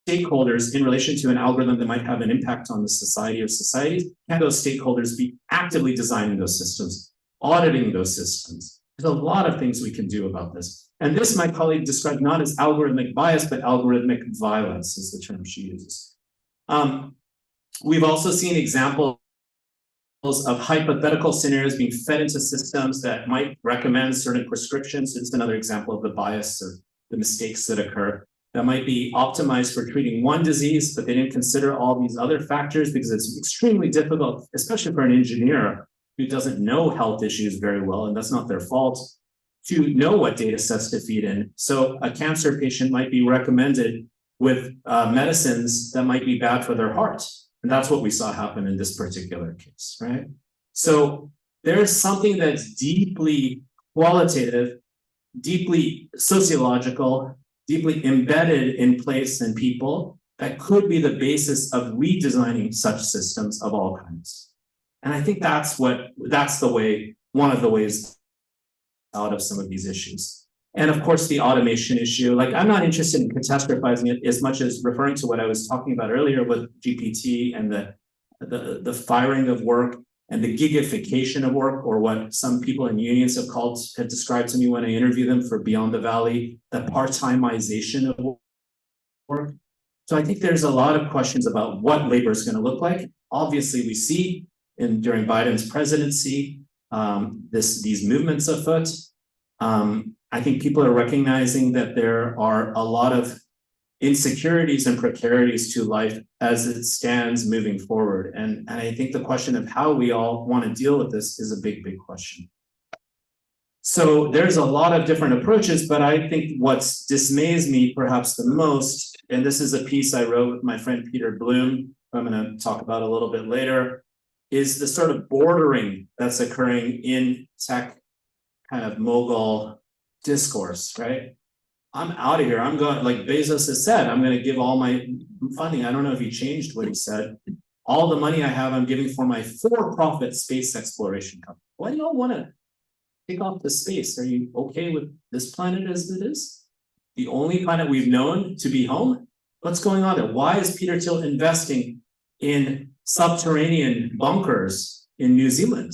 stakeholders in relation to an algorithm that might have an impact on the society of societies? Can those stakeholders be actively designing those systems, auditing those systems? There's a lot of things we can do about this. And this, my colleague described not as algorithmic bias, but algorithmic violence is the term she uses. We've also seen examples of hypothetical scenarios being fed into systems that might recommend certain prescriptions. It's another example of the bias or the mistakes that occur. That might be optimized for treating one disease, but they didn't consider all these other factors because it's extremely difficult, especially for an engineer who doesn't know health issues very well, and that's not their fault, to know what data sets to feed in. So a cancer patient might be recommended with medicines that might be bad for their heart. And that's what we saw happen in this particular case, right? So there's something that's deeply qualitative, deeply sociological, deeply embedded in place in people that could be the basis of redesigning such systems of all kinds. And I think that's one of the ways out of some of these issues. And of course, the automation issue, like I'm not interested in catastrophizing it as much as referring to what I was talking about earlier with GPT and the firing of work. and the gigification of work, or what some people in unions have described to me when I interview them for Beyond the Valley, the part-timization of work. So I think there's a lot of questions about what labor is going to look like. Obviously, we see during Biden's presidency, these movements afoot. I think people are recognizing that there are a lot of insecurities and precarities to life as it stands moving forward. And I think the question of how we all want to deal with this is a big, big question. So there's a lot of different approaches, but I think what dismays me perhaps the most, and this is a piece I wrote with my friend Peter Bloom, who I'm going to talk about a little bit later, is the sort of bordering that's occurring in tech kind of mogul discourse, right? I'm out of here. I'm going, like Bezos has said, I'm going to give all my funding. I don't know if he changed what he said. All the money I have, I'm giving for my for-profit space exploration company. Why do y'all want to take off the space? Are you okay with this planet as it is? The only planet we've known to be home? What's going on there? Why is Peter Thiel investing in subterranean bunkers in New Zealand?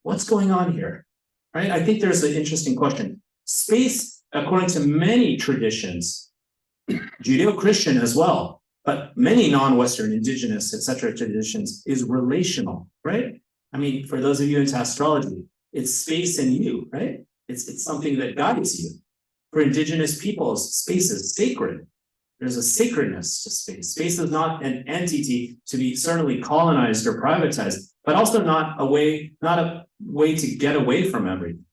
What's going on here? Right? I think there's an interesting question. Space, according to many traditions, Judeo-Christian as well, but many non-Western, indigenous, etc. traditions, is relational, right? I mean, for those of you into astrology, it's space and you, right? It's something that guides you. For indigenous peoples, space is sacred. There's a sacredness to space. Space is not an entity to be certainly colonized or privatized, but also not a way to get away from everything,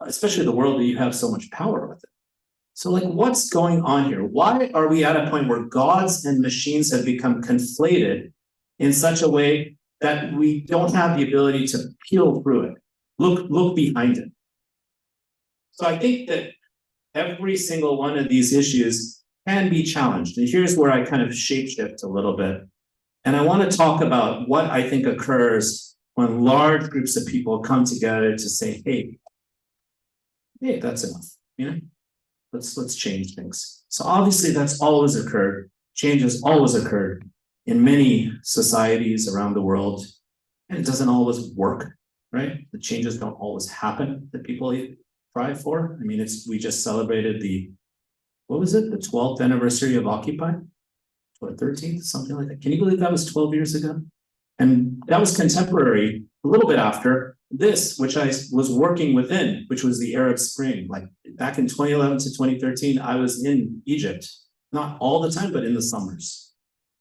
especially the world that you have so much power with it. So like, what's going on here? Why are we at a point where gods and machines have become conflated in such a way that we don't have the ability to peel through it, look behind it? So I think that every single one of these issues can be challenged. And here's where I kind of shapeshift a little bit. And I want to talk about what I think occurs when large groups of people come together to say, hey, that's enough, you know? Let's change things. So obviously that's always occurred. Change has always occurred in many societies around the world, and it doesn't always work, right? The changes don't always happen that people strive for. I mean, we just celebrated the 12th anniversary of Occupy, or 13th, something like that. Can you believe that was 12 years ago? And that was contemporary, a little bit after this, which I was working within, which was the Arab Spring. Like back in 2011 to 2013, I was in Egypt, not all the time, but in the summers,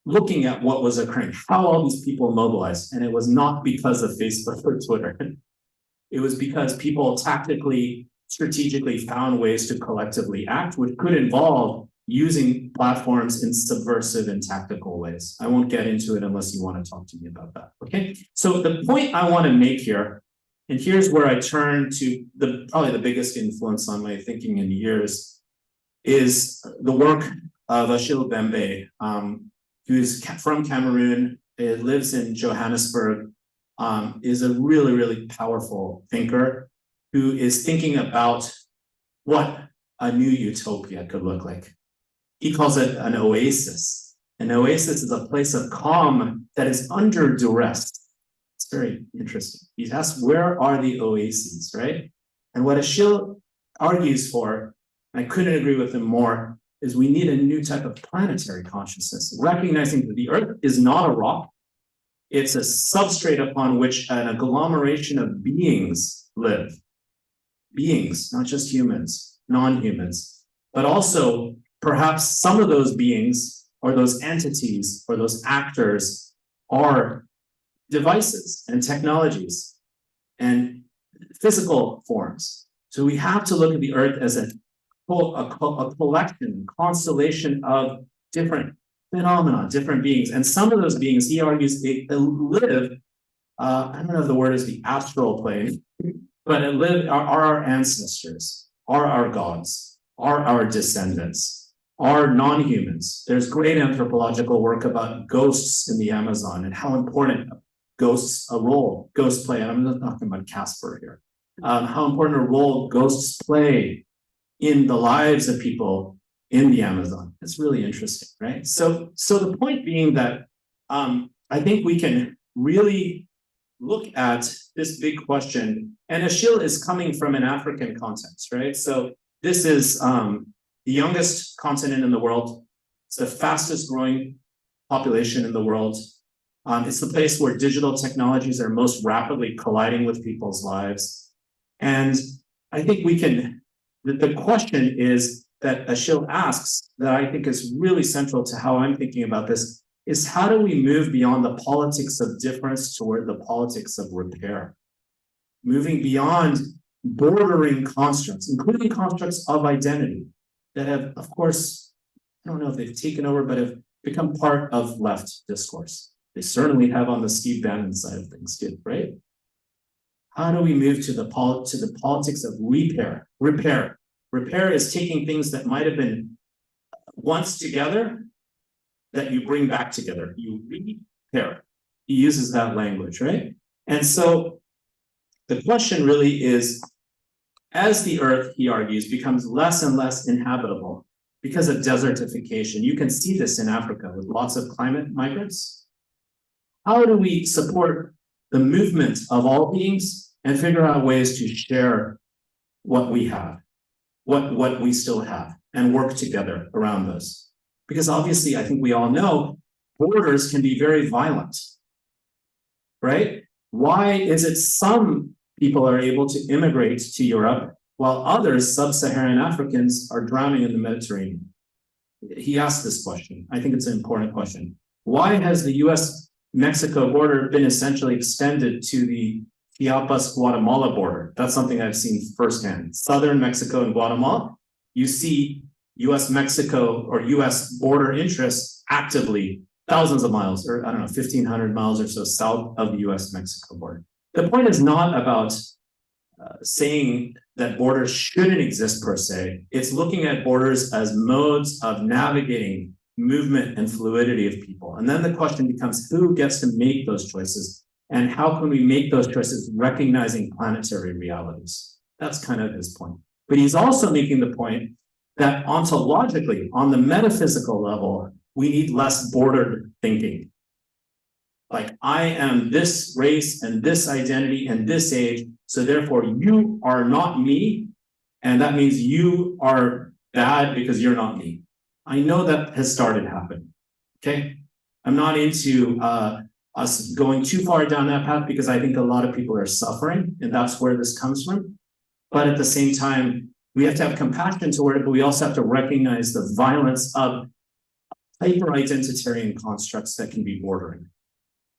looking at what was occurring, how all these people mobilized. And it was not because of Facebook or Twitter. It was because people tactically, strategically found ways to collectively act, which could involve using platforms in subversive and tactical ways. I won't get into it unless you want to talk to me about that, okay? So the point I want to make here, and here's where I turn to probably the biggest influence on my thinking in years, is the work of Achille Bembe, who's from Cameroon, lives in Johannesburg, is a really, really powerful thinker who is thinking about what a new utopia could look like. He calls it an oasis. An oasis is a place of calm that is under duress. It's very interesting. He asks, where are the oases, right? And what Achille argues for, and I couldn't agree with him more, is we need a new type of planetary consciousness, recognizing that the Earth is not a rock. It's a substrate upon which an agglomeration of beings live. Beings, not just humans, non-humans, but also perhaps some of those beings or those entities or those actors are devices and technologies and physical forms. So we have to look at the Earth as a collection, constellation of different phenomena, different beings. And some of those beings, he argues, they live, I don't know if the word is the astral plane, but are our ancestors, are our gods, are our descendants, are non-humans. There's great anthropological work about ghosts in the Amazon and how important ghosts play. And I'm not talking about Casper here. How important a role ghosts play in the lives of people in the Amazon. It's really interesting, right? So the point being that I think we can really look at this big question, and Achille is coming from an African context, right? So this is the youngest continent in the world. It's the fastest growing population in the world. It's the place where digital technologies are most rapidly colliding with people's lives. And I think we can, the question is that Achille asks, that I think is really central to how I'm thinking about this, is how do we move beyond the politics of difference toward the politics of repair? Moving beyond bordering constructs, including constructs of identity that have, of course, I don't know if they've taken over, but have become part of left discourse. They certainly have on the Steve Bannon side of things too, right? How do we move to the politics of repair? Repair is taking things that might have been once together that you bring back together. You repair. He uses that language, right? And so the question really is, as the earth, he argues, becomes less and less inhabitable because of desertification, you can see this in Africa with lots of climate migrants. How do we support the movement of all beings and figure out ways to share what we have, what we still have, and work together around those? Because obviously, I think we all know borders can be very violent, right? Why is it some people are able to immigrate to Europe while others, sub-Saharan Africans, are drowning in the Mediterranean? He asked this question. I think it's an important question. Why has the US-Mexico border been essentially extended to the Chiapas-Guatemala border? That's something I've seen firsthand. Southern Mexico and Guatemala, you see US-Mexico or US border interests actively thousands of miles, or I don't know, 1,500 miles or so south of the US-Mexico border. The point is not about saying that borders shouldn't exist per se. It's looking at borders as modes of navigating movement and fluidity of people. And then the question becomes, who gets to make those choices? And how can we make those choices recognizing planetary realities? That's kind of his point. But he's also making the point that ontologically, on the metaphysical level, we need less bordered thinking. Like, I am this race and this identity and this age, so therefore you are not me, and that means you are bad because you're not me. I know that has started happening, okay? I'm not into us going too far down that path because I think a lot of people are suffering, and that's where this comes from. But at the same time, we have to have compassion toward it, but we also have to recognize the violence of hyper-identitarian constructs that can be bordering.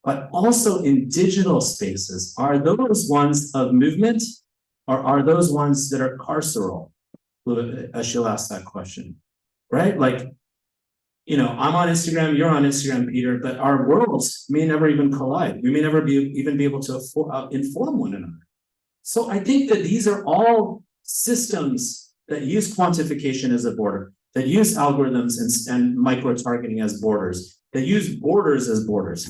But also in digital spaces, are those ones of movement, or are those ones that are carceral? She'll ask that question, right? Like, you know, I'm on Instagram, you're on Instagram, Peter, but our worlds may never even collide. We may never even be able to inform one another. So I think that these are all systems that use quantification as a border, that use algorithms and micro-targeting as borders, that use borders as borders.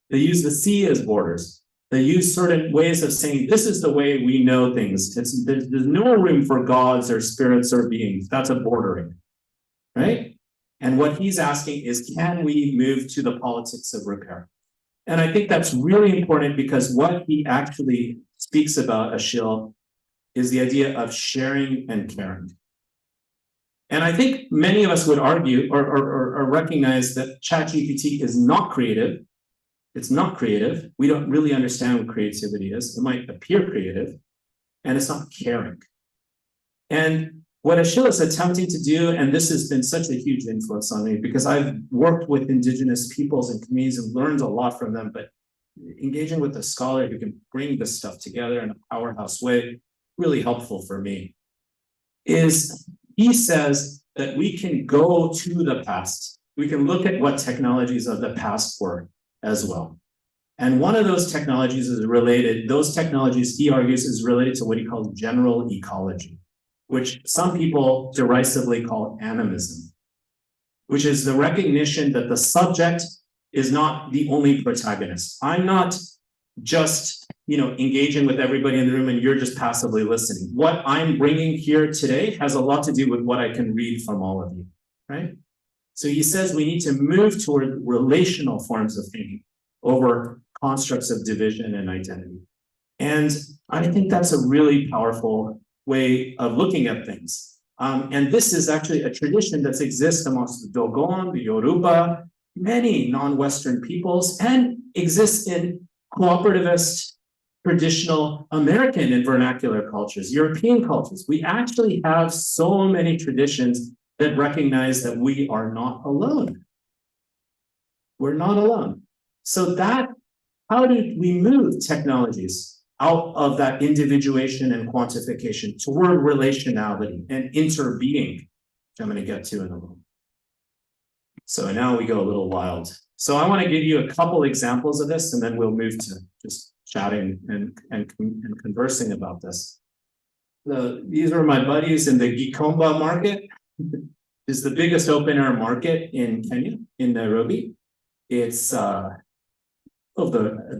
They use the sea as borders. They use certain ways of saying, this is the way we know things. There's no room for gods or spirits or beings. That's a bordering, right? And what he's asking is, can we move to the politics of repair? And I think that's really important because what he actually speaks about, Achille, is the idea of sharing and caring. And I think many of us would argue or recognize that ChatGPT is not creative. It's not creative. We don't really understand what creativity is. It might appear creative, and it's not caring. And what Achille is attempting to do, and this has been such a huge influence on me because I've worked with indigenous peoples and communities and learned a lot from them, but engaging with a scholar who can bring this stuff together in a powerhouse way, really helpful for me, is he says that we can go to the past. We can look at what technologies of the past were as well. And one of those technologies is related, those technologies, he argues, is related to what he calls general ecology, which some people derisively call animism, which is the recognition that the subject is not the only protagonist. I'm not just, engaging with everybody in the room and you're just passively listening. What I'm bringing here today has a lot to do with what I can read from all of you, right? So he says we need to move toward relational forms of thinking over constructs of division and identity. And I think that's a really powerful way of looking at things. And this is actually a tradition that exists amongst the Dogon, the Yoruba, many non-Western peoples, and exists in cooperativist, traditional American and vernacular cultures, European cultures. We actually have so many traditions that recognize that we are not alone. We're not alone. So how do we move technologies out of that individuation and quantification toward relationality and interbeing, which I'm going to get to in a moment. So now we go a little wild. So I want to give you a couple examples of this, and then we'll move to just chatting and conversing about this. These are my buddies in the Gikomba market. It's the biggest open air market in Kenya, in Nairobi. It's the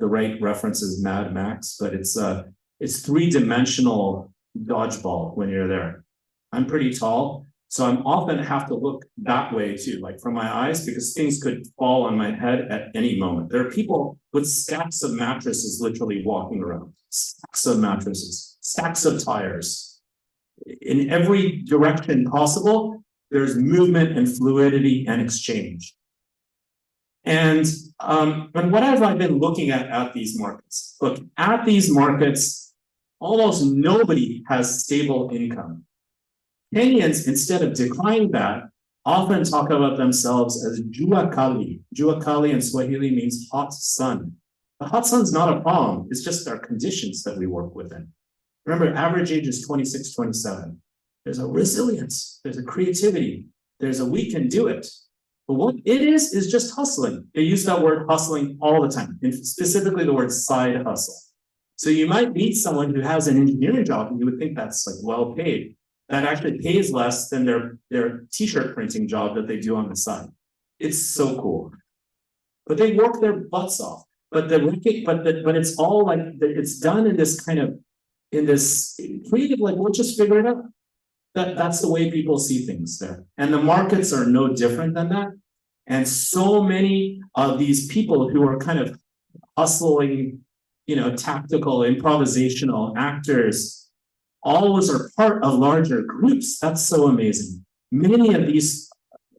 right reference is Mad Max, but it's three-dimensional dodgeball when you're there. I'm pretty tall, so I'm often have to look that way too, like from my eyes, because things could fall on my head at any moment. There are people with stacks of mattresses literally walking around, stacks of mattresses, stacks of tires. In every direction possible, there's movement and fluidity and exchange. And what have I been looking at these markets? Look, at these markets, almost nobody has stable income. Kenyans, instead of decrying that, often talk about themselves as Juakali. Juakali in Swahili means hot sun. The hot sun's not a problem, it's just our conditions that we work within. Remember, average age is 26, 27. There's a resilience, there's a creativity, there's a we can do it. But what it is just hustling. They use that word hustling all the time, and specifically the word side hustle. So you might meet someone who has an engineering job and you would think that's like well paid. That actually pays less than their t-shirt printing job that they do on the side. It's so cool. But they work their butts off. But it's all like it's done in this kind of creative, like we'll just figure it out. That's the way people see things there. And the markets are no different than that. And so many of these people who are kind of hustling, tactical, improvisational actors, always are part of larger groups. That's so amazing. Many of these,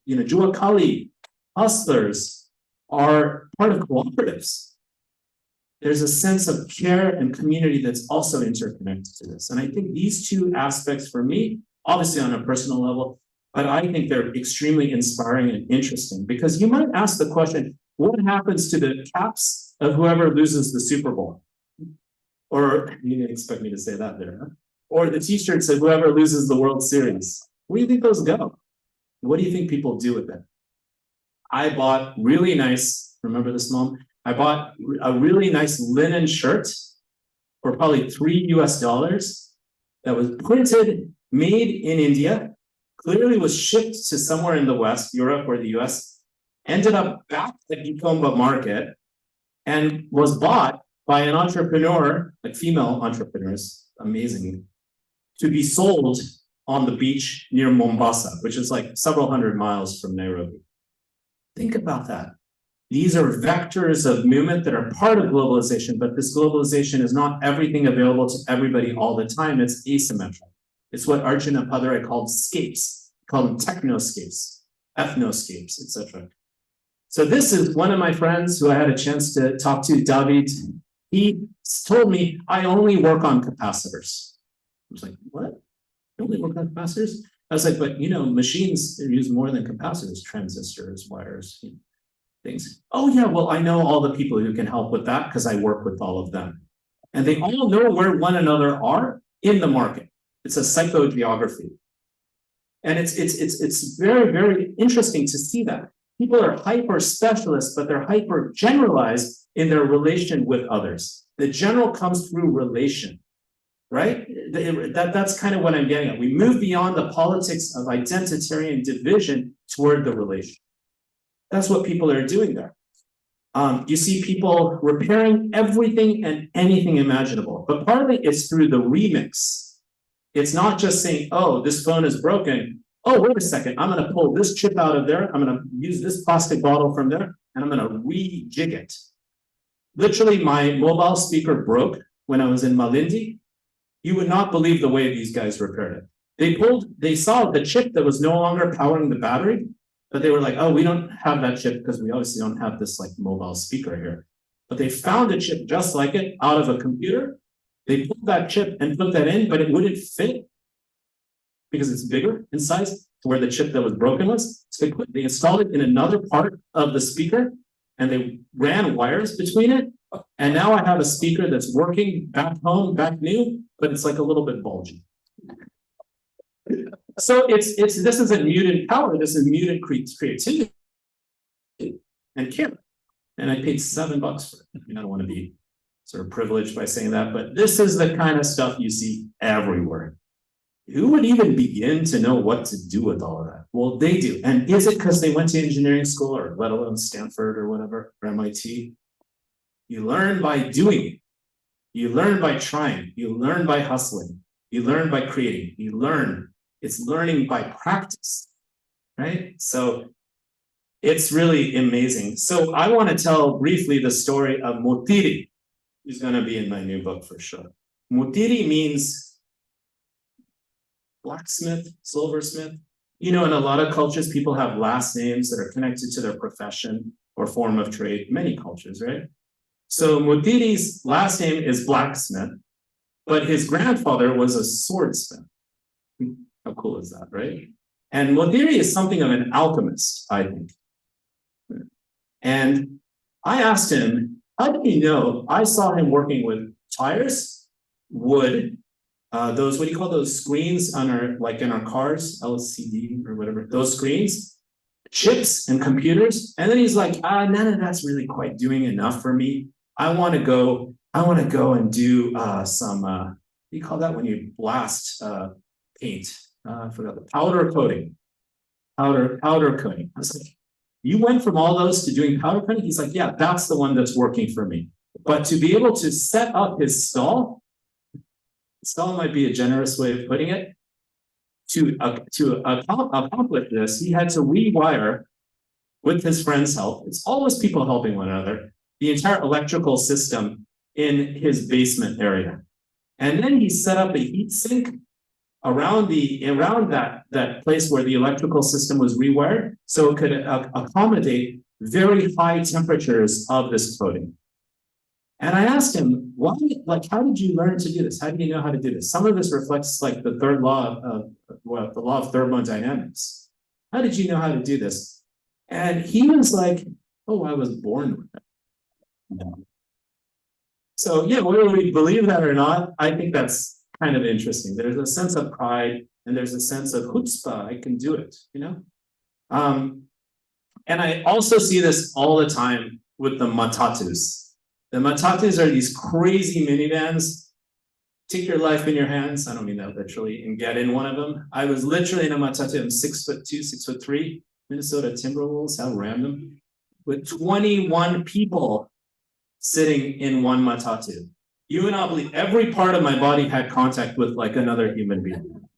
Juakali hustlers are part of cooperatives. There's a sense of care and community that's also interconnected to this. And I think these two aspects for me, obviously on a personal level, but I think they're extremely inspiring and interesting, because you might ask the question, what happens to the caps of whoever loses the Super Bowl? Or you didn't expect me to say that there, huh? Or the t-shirts of whoever loses the World Series. Where do you think those go? What do you think people do with them? I bought really nice, remember this, Mom? I bought a really nice linen shirt for probably $3 US that was printed, made in India, clearly was shipped to somewhere in the West, Europe or the US, ended up back at Gikomba Market, and was bought by an entrepreneur, like female entrepreneurs, amazing, to be sold on the beach near Mombasa, which is like several hundred miles from Nairobi. Think about that. These are vectors of movement that are part of globalization, but this globalization is not everything available to everybody all the time. It's asymmetric. It's what Arjuna Padare called scapes, called them technoscapes, ethnoscapes, etc. So this is one of my friends who I had a chance to talk to, David. He told me, I only work on capacitors. I was like, what? You only work on capacitors? I was like, but machines use more than capacitors, transistors, wires, things. Oh yeah, well, I know all the people who can help with that because I work with all of them. And they all know where one another are in the market. It's a psychogeography. And it's very, very interesting to see that. People are hyper specialists, but they're hyper generalized in their relation with others. The general comes through relation, right? That's kind of what I'm getting at. We move beyond the politics of identitarian division toward the relation. That's what people are doing there. You see people repairing everything and anything imaginable, but partly it's through the remix. It's not just saying, oh, this phone is broken. Oh, wait a second, I'm going to pull this chip out of there. I'm going to use this plastic bottle from there, and I'm going to rejig it. literally my mobile speaker broke when I was in Malindi. You would not believe the way these guys repaired it. They saw the chip that was no longer powering the battery, but they were like, oh, we don't have that chip because we obviously don't have this like mobile speaker here. But they found a chip just like it out of a computer. They pulled that chip and put that in, but it wouldn't fit because it's bigger in size to where the chip that was broken was. So they installed it in another part of the speaker and they ran wires between it. And now I have a speaker that's working back home, back new, but it's like a little bit bulgy. So this is a mutant power, this is mutant creativity and care. And I paid $7 for it. I mean, I don't want to be sort of privileged by saying that, but this is the kind of stuff you see everywhere. Who would even begin to know what to do with all of that? Well, they do. And is it because they went to engineering school or let alone Stanford or whatever, or MIT? You learn by doing it. You learn by trying. You learn by hustling. You learn by creating. You learn. It's learning by practice, right? So it's really amazing. So I want to tell briefly the story of Motiri, who's going to be in my new book for sure. Motiri means blacksmith, silversmith. You know, in a lot of cultures, people have last names that are connected to their profession or form of trade, many cultures, right? So Motiri's last name is blacksmith, but his grandfather was a swordsmith. How cool is that, right? And Motiri is something of an alchemist, I think. And I asked him, how did he know? I saw him working with tires, wood, those, what do you call those screens on our, like in our cars, LCD or whatever, those screens, chips and computers. And then he's like, none of that's really quite doing enough for me. I want to go and do some, what do you call that when you blast paint? I forgot the powder coating. Powder coating. I was like, you went from all those to doing powder coating? He's like, yeah, that's the one that's working for me. But to be able to set up his stall might be a generous way of putting it. To accomplish this, he had to rewire, with his friend's help, it's always people helping one another, the entire electrical system in his basement area. And then he set up a heat sink around that place where the electrical system was rewired, so it could accommodate very high temperatures of this coating. And I asked him, why, like, how did you learn to do this? How do you know how to do this? Some of this reflects like the third law of the law of thermodynamics. How did you know how to do this? And he was like, oh, I was born with it. No. So yeah, whether we believe that or not, I think that's kind of interesting. There's a sense of pride and there's a sense of chutzpah, I can do it, you know? And I also see this all the time with the matatus. The matatus are these crazy minivans. Take your life in your hands. I don't mean that literally, and get in one of them. I was literally in a matatu. I'm 6'2", 6'3", Minnesota Timberwolves. How random. With 21 people sitting in one matatu. You would not believe every part of my body had contact with like another human being.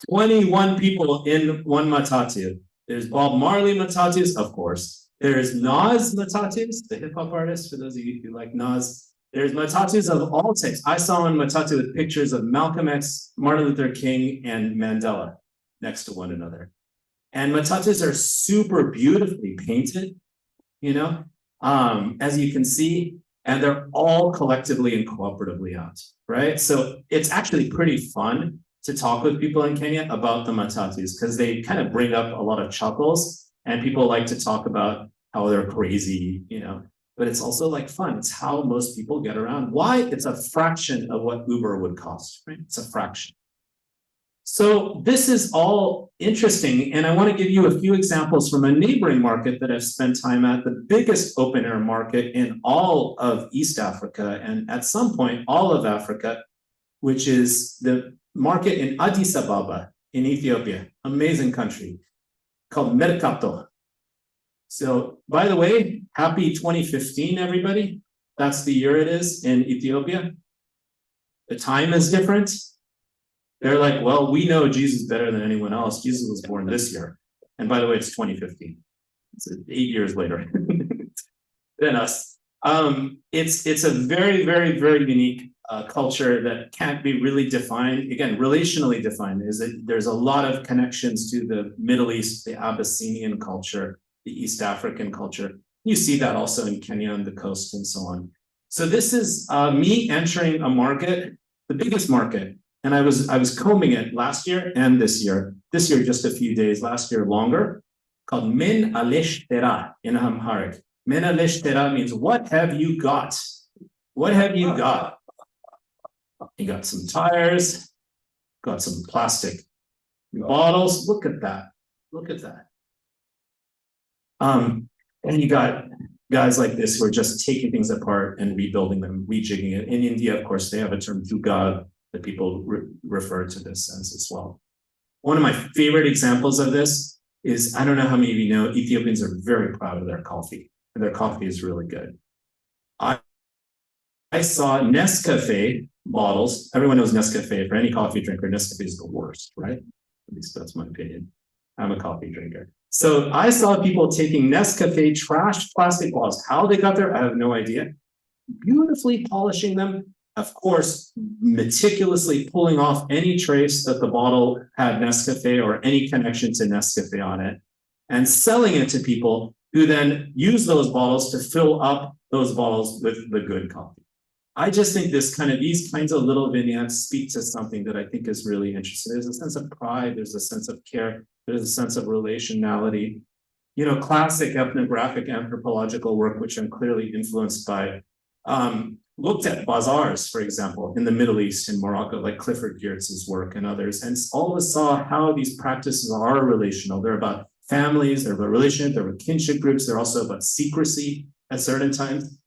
21 people in one matatu. There's Bob Marley matatus, of course. There's Nas matatus, the hip hop artist, for those of you who like Nas. There's matatus of all types. I saw one matatu with pictures of Malcolm X, Martin Luther King, and Mandela next to one another. And matatus are super beautifully painted, you know, as you can see, and they're all collectively and cooperatively out, right? So it's actually pretty fun to talk with people in Kenya about the matatus because they kind of bring up a lot of chuckles and people like to talk about how they're crazy, you know, but it's also like fun. It's how most people get around. Why? It's a fraction of what Uber would cost, right? It's a fraction. So this is all interesting. And I want to give you a few examples from a neighboring market that I've spent time at, the biggest open air market in all of East Africa. And at some point, all of Africa, which is the market in Addis Ababa in Ethiopia, amazing country, called Mercato. So, by the way, happy 2015, everybody. That's the year it is in Ethiopia. The time is different. They're like, well, we know Jesus better than anyone else. Jesus was born this year. And by the way, it's 2015. It's 8 years later than us. It's a very, very, very unique culture that can't be really defined. Again, relationally defined. There's a lot of connections to the Middle East, the Abyssinian culture, the East African culture. You see that also in Kenya and the coast and so on. So this is me entering a market, the biggest market, and I was combing it last year and this year. This year just a few days, last year longer, called Min Alesh Tera in Amharic. Min Alesh Tera means what have you got? What have you got? You got some tires, got some plastic bottles. Look at that. Look at that. And you got guys like this who are just taking things apart and rebuilding them, rejigging it. In India, of course, they have a term jugaad that people refer to this as well. One of my favorite examples of this is, I don't know how many of you know, Ethiopians are very proud of their coffee, and their coffee is really good. I saw Nescafe bottles. Everyone knows Nescafe. For any coffee drinker, Nescafe is the worst, right? At least that's my opinion. I'm a coffee drinker. So I saw people taking Nescafe trash plastic bottles. How they got there, I have no idea. Beautifully polishing them. Of course, meticulously pulling off any trace that the bottle had Nescafe or any connection to Nescafe on it, and selling it to people who then use those bottles to fill up those bottles with the good coffee. I just think these kinds of little vignettes speak to something that I think is really interesting. There's a sense of pride, there's a sense of care, there's a sense of relationality. You know, classic ethnographic anthropological work, which I'm clearly influenced by, looked at bazaars, for example, in the Middle East, in Morocco, like Clifford Geertz's work and others, and all of us saw how these practices are relational. They're about families, they're about relationship, they're about kinship groups, they're also about secrecy at certain times.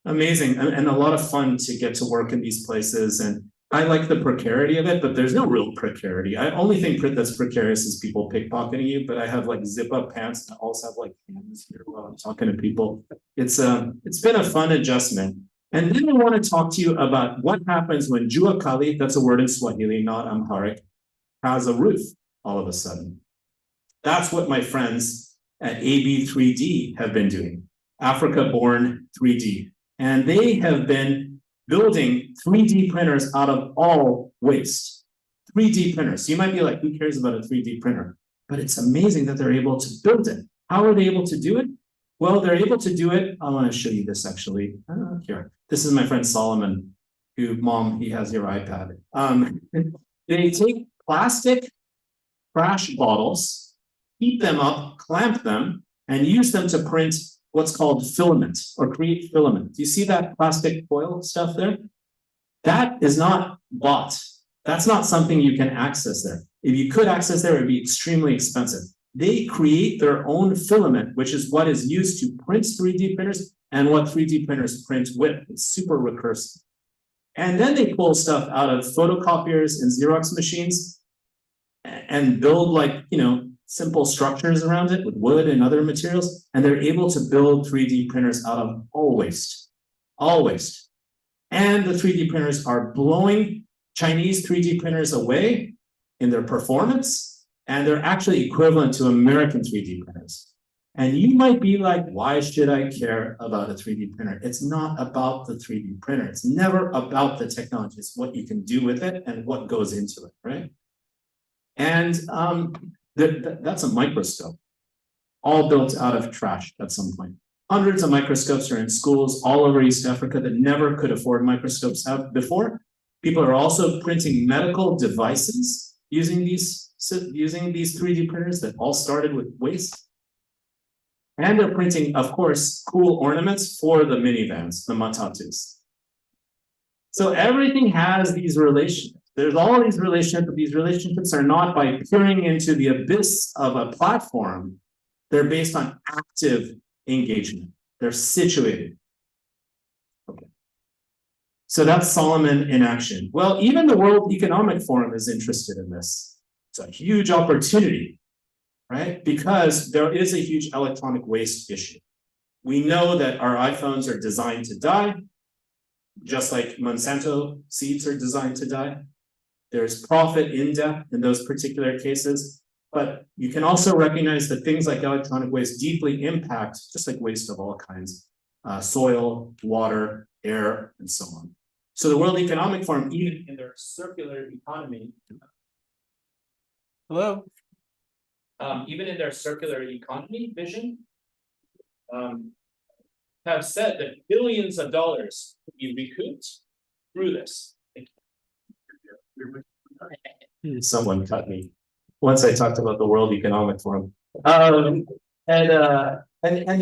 Amazing, and a lot of fun to get to work in these places. And I like the precarity of it, but there's no real precarity. I only think that's precarious is people pickpocketing you, but I have like zip-up pants and I also have like hands here while I'm talking to people. It's been a fun adjustment. And then I want to talk to you about what happens when Juakali, that's a word in Swahili, not Amharic, has a roof all of a sudden. That's what my friends at AB3D have been doing, Africa-born 3D. And they have been building 3D printers out of all waste. 3D printers. You might be like, who cares about a 3D printer? But it's amazing that they're able to build it. How are they able to do it? Well, they're able to do it. I want to show you this actually. Here. This is my friend Solomon, who, Mom, he has your iPad. They take plastic trash bottles, heat them up, clamp them, and use them to print what's called filament or create filament. Do you see that plastic foil stuff there? That is not bought. That's not something you can access there. If you could access there, it would be extremely expensive. They create their own filament, which is what is used to print 3D printers and what 3D printers print with. It's super recursive. And then they pull stuff out of photocopiers and Xerox machines and build like, you know, simple structures around it with wood and other materials, and they're able to build 3D printers out of all waste. And the 3D printers are blowing Chinese 3D printers away in their performance, and they're actually equivalent to American 3D printers. And you might be like, why should I care about a 3D printer? It's not about the 3D printer. It's never about the technology. It's what you can do with it and what goes into it, right? And that's a microscope, all built out of trash at some point. Hundreds of microscopes are in schools all over East Africa that never could afford microscopes before. People are also printing medical devices using these 3D printers that all started with waste. And they're printing, of course, cool ornaments for the minivans, the matatus. So everything has these relationships. There's all these relationships, but these relationships are not by peering into the abyss of a platform. They're based on active engagement. They're situated. Okay. So that's Solomon in action. Well, even the World Economic Forum is interested in this. It's a huge opportunity, right? Because there is a huge electronic waste issue. We know that our iPhones are designed to die, just like Monsanto seeds are designed to die. There's profit in death in those particular cases, but you can also recognize that things like electronic waste deeply impact, just like waste of all kinds, soil, water, air, and so on. So the World Economic Forum, even in their circular economy, hello, even in their circular economy vision, have said that billions of dollars will be recouped through this. Someone cut me once I talked about the World Economic Forum. And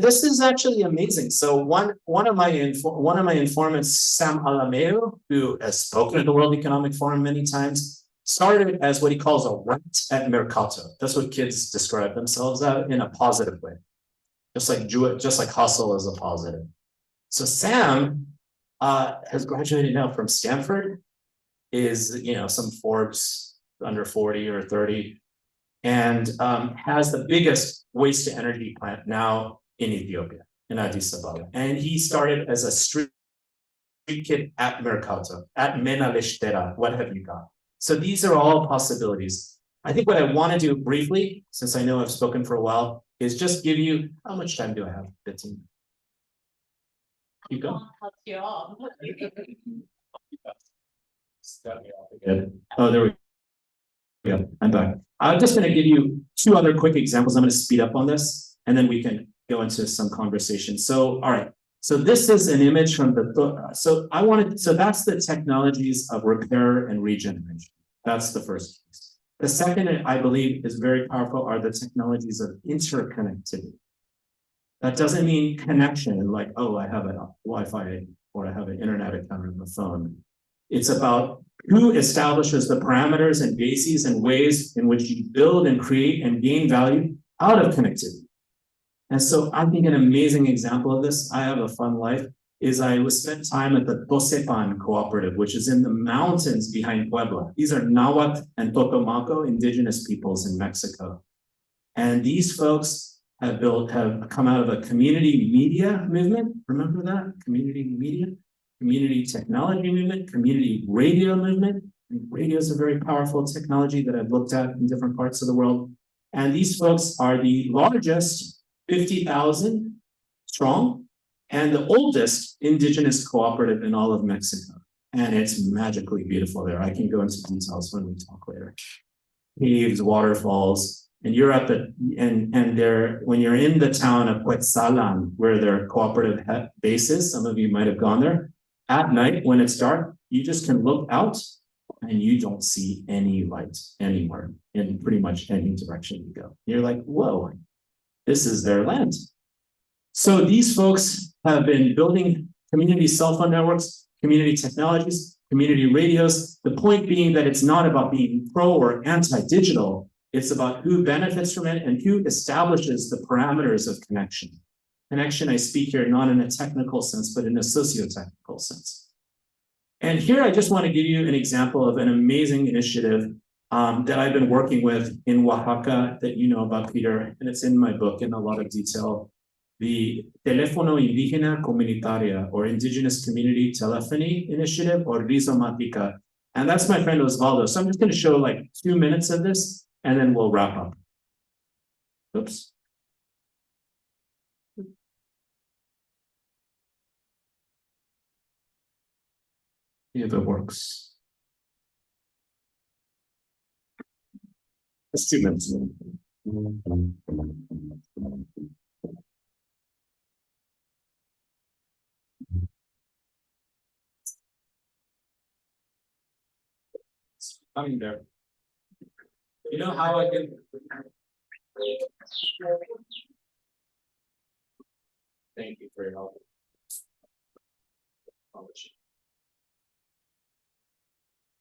this is actually amazing. So one of my informants, Sam Alameo, who has spoken at the World Economic Forum many times, started as what he calls a rat at Mercato. That's what kids describe themselves as in a positive way. Just like hustle is a positive. So Sam has graduated now from Stanford, is some Forbes under 40 or 30, and has the biggest waste to energy plant now in Ethiopia, in Addis Ababa. And he started as a street kid at Mercato, at Menaleshtera, what have you got? So these are all possibilities. I think what I want to do briefly, since I know I've spoken for a while, is just give you, how much time do I have, Bettina? You go. Cut you off. Oh, there we go. I'm back. I'm just going to give you two other quick examples. I'm going to speed up on this, and then we can go into some conversation. So, all right. So this is an image from the, so that's the technologies of repair and regeneration. That's the first piece. The second, I believe, is very powerful are the technologies of interconnectivity. That doesn't mean connection, like, oh, I have a Wi-Fi or I have an internet account on the phone. It's about who establishes the parameters and bases and ways in which you build and create and gain value out of connectivity. And so I think an amazing example of this, I have a fun life, is I spent time at the Tosepan Cooperative, which is in the mountains behind Puebla. These are Nahuatl and Totomaco indigenous peoples in Mexico. And these folks have come out of a community media movement. Remember that? Community media, community technology movement, community radio movement. And radio is a very powerful technology that I've looked at in different parts of the world. And these folks are the largest 50,000 strong and the oldest indigenous cooperative in all of Mexico. And it's magically beautiful there. I can go into details when we talk later. Caves, waterfalls, and you're at the, when you're in the town of Quetzalan, where their cooperative base is, some of you might have gone there, at night when it's dark, you just can look out and you don't see any light anywhere in pretty much any direction you go. You're like, whoa, this is their land. So these folks have been building community cell phone networks, community technologies, community radios. The point being that it's not about being pro or anti-digital. It's about who benefits from it and who establishes the parameters of connection. Connection, I speak here not in a technical sense, but in a socio-technical sense. And here I just want to give you an example of an amazing initiative that I've been working with in Oaxaca that you know about, Peter, and it's in my book in a lot of detail. The Teléfono Indígena Comunitaria, or Indigenous Community Telephony Initiative, or Rizomatica. And that's my friend Osvaldo. So I'm just going to show like 2 minutes of this, and then we'll wrap up. Oops. If it works. It's 2 minutes. Coming there. You know how I can. Thank you for your help.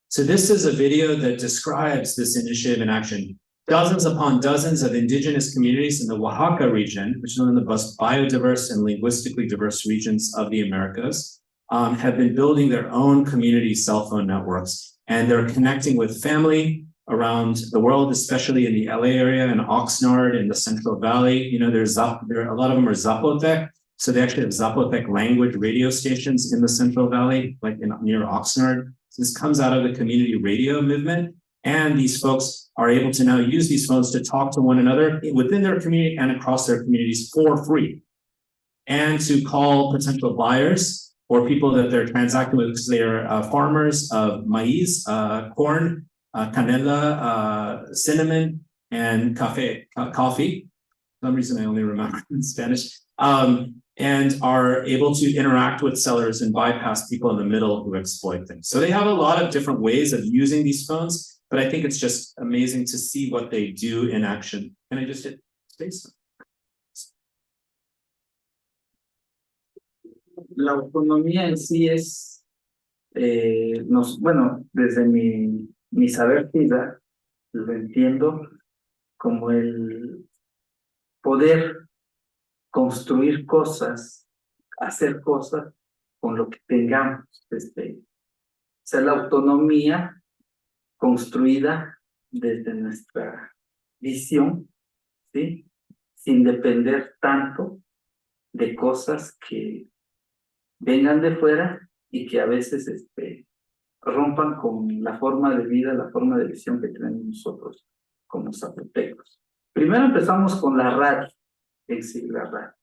So this is a video that describes this initiative in action. Dozens upon dozens of indigenous communities in the Oaxaca region, which is one of the most biodiverse and linguistically diverse regions of the Americas, have been building their own community cell phone networks. And they're connecting with family around the world, especially in the LA area and Oxnard in the Central Valley. You know, a lot of them are Zapotec. So they actually have Zapotec language radio stations in the Central Valley, like near Oxnard. So this comes out of the community radio movement. And these folks are able to now use these phones to talk to one another within their community and across their communities for free. and to call potential buyers or people that they're transacting with because they are farmers of maize, corn, canela, cinnamon, and coffee. For some reason I only remember in Spanish. And are able to interact with sellers and bypass people in the middle who exploit things. So they have a lot of different ways of using these phones, but I think it's just amazing to see what they do in action. Can I just hit space? La autonomía en sí es, bueno, desde mi saber vida, lo entiendo como el poder construir cosas, hacer cosas con lo que tengamos. O sea, la autonomía construida desde nuestra visión, ¿sí? Sin depender tanto de cosas que vengan de fuera y que a veces rompan con la forma de vida, la forma de visión que tenemos nosotros como zapotecos. Primero empezamos con la radio, en sí, la radio.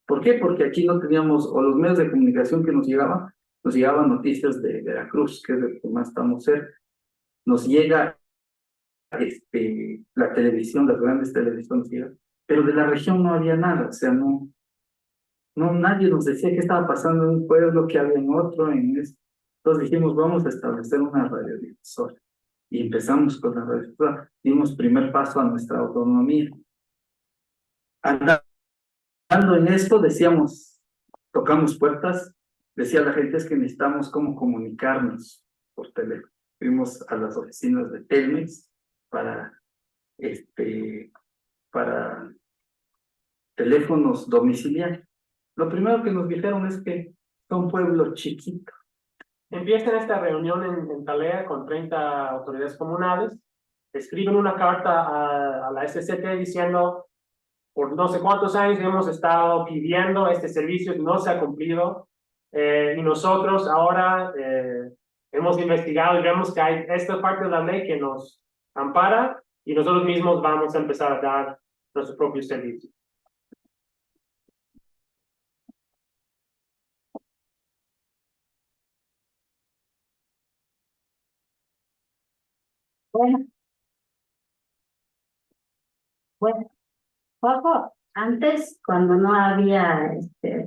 ¿Por qué? Porque aquí no teníamos, o los medios de comunicación que nos llegaban noticias de Veracruz, que es el que más estamos cerca. Nos llega la televisión, las grandes televisiones llegan, pero de la región no había nada, o sea, no nadie nos decía qué estaba pasando en un pueblo, qué había en otro, Entonces dijimos, vamos a establecer una radiodifusora. Y empezamos con la radiodifusora, dimos primer paso a nuestra autonomía. Andando en esto, decíamos, tocamos puertas, decía la gente, es que necesitamos cómo comunicarnos por teléfono. Fuimos a las oficinas de Telmex para teléfonos domiciliarios. Lo primero que nos dijeron es que son pueblos chiquitos. Empiezan esta reunión en Talea con 30 autoridades comunales, escriben una carta a la SCT diciendo, por no sé cuántos años hemos estado pidiendo este servicio, no se ha cumplido, y nosotros ahora hemos investigado y vemos que hay esta parte de la ley que nos ampara y nosotros mismos vamos a empezar a dar nuestro propio servicio. Bueno, poco antes, cuando no había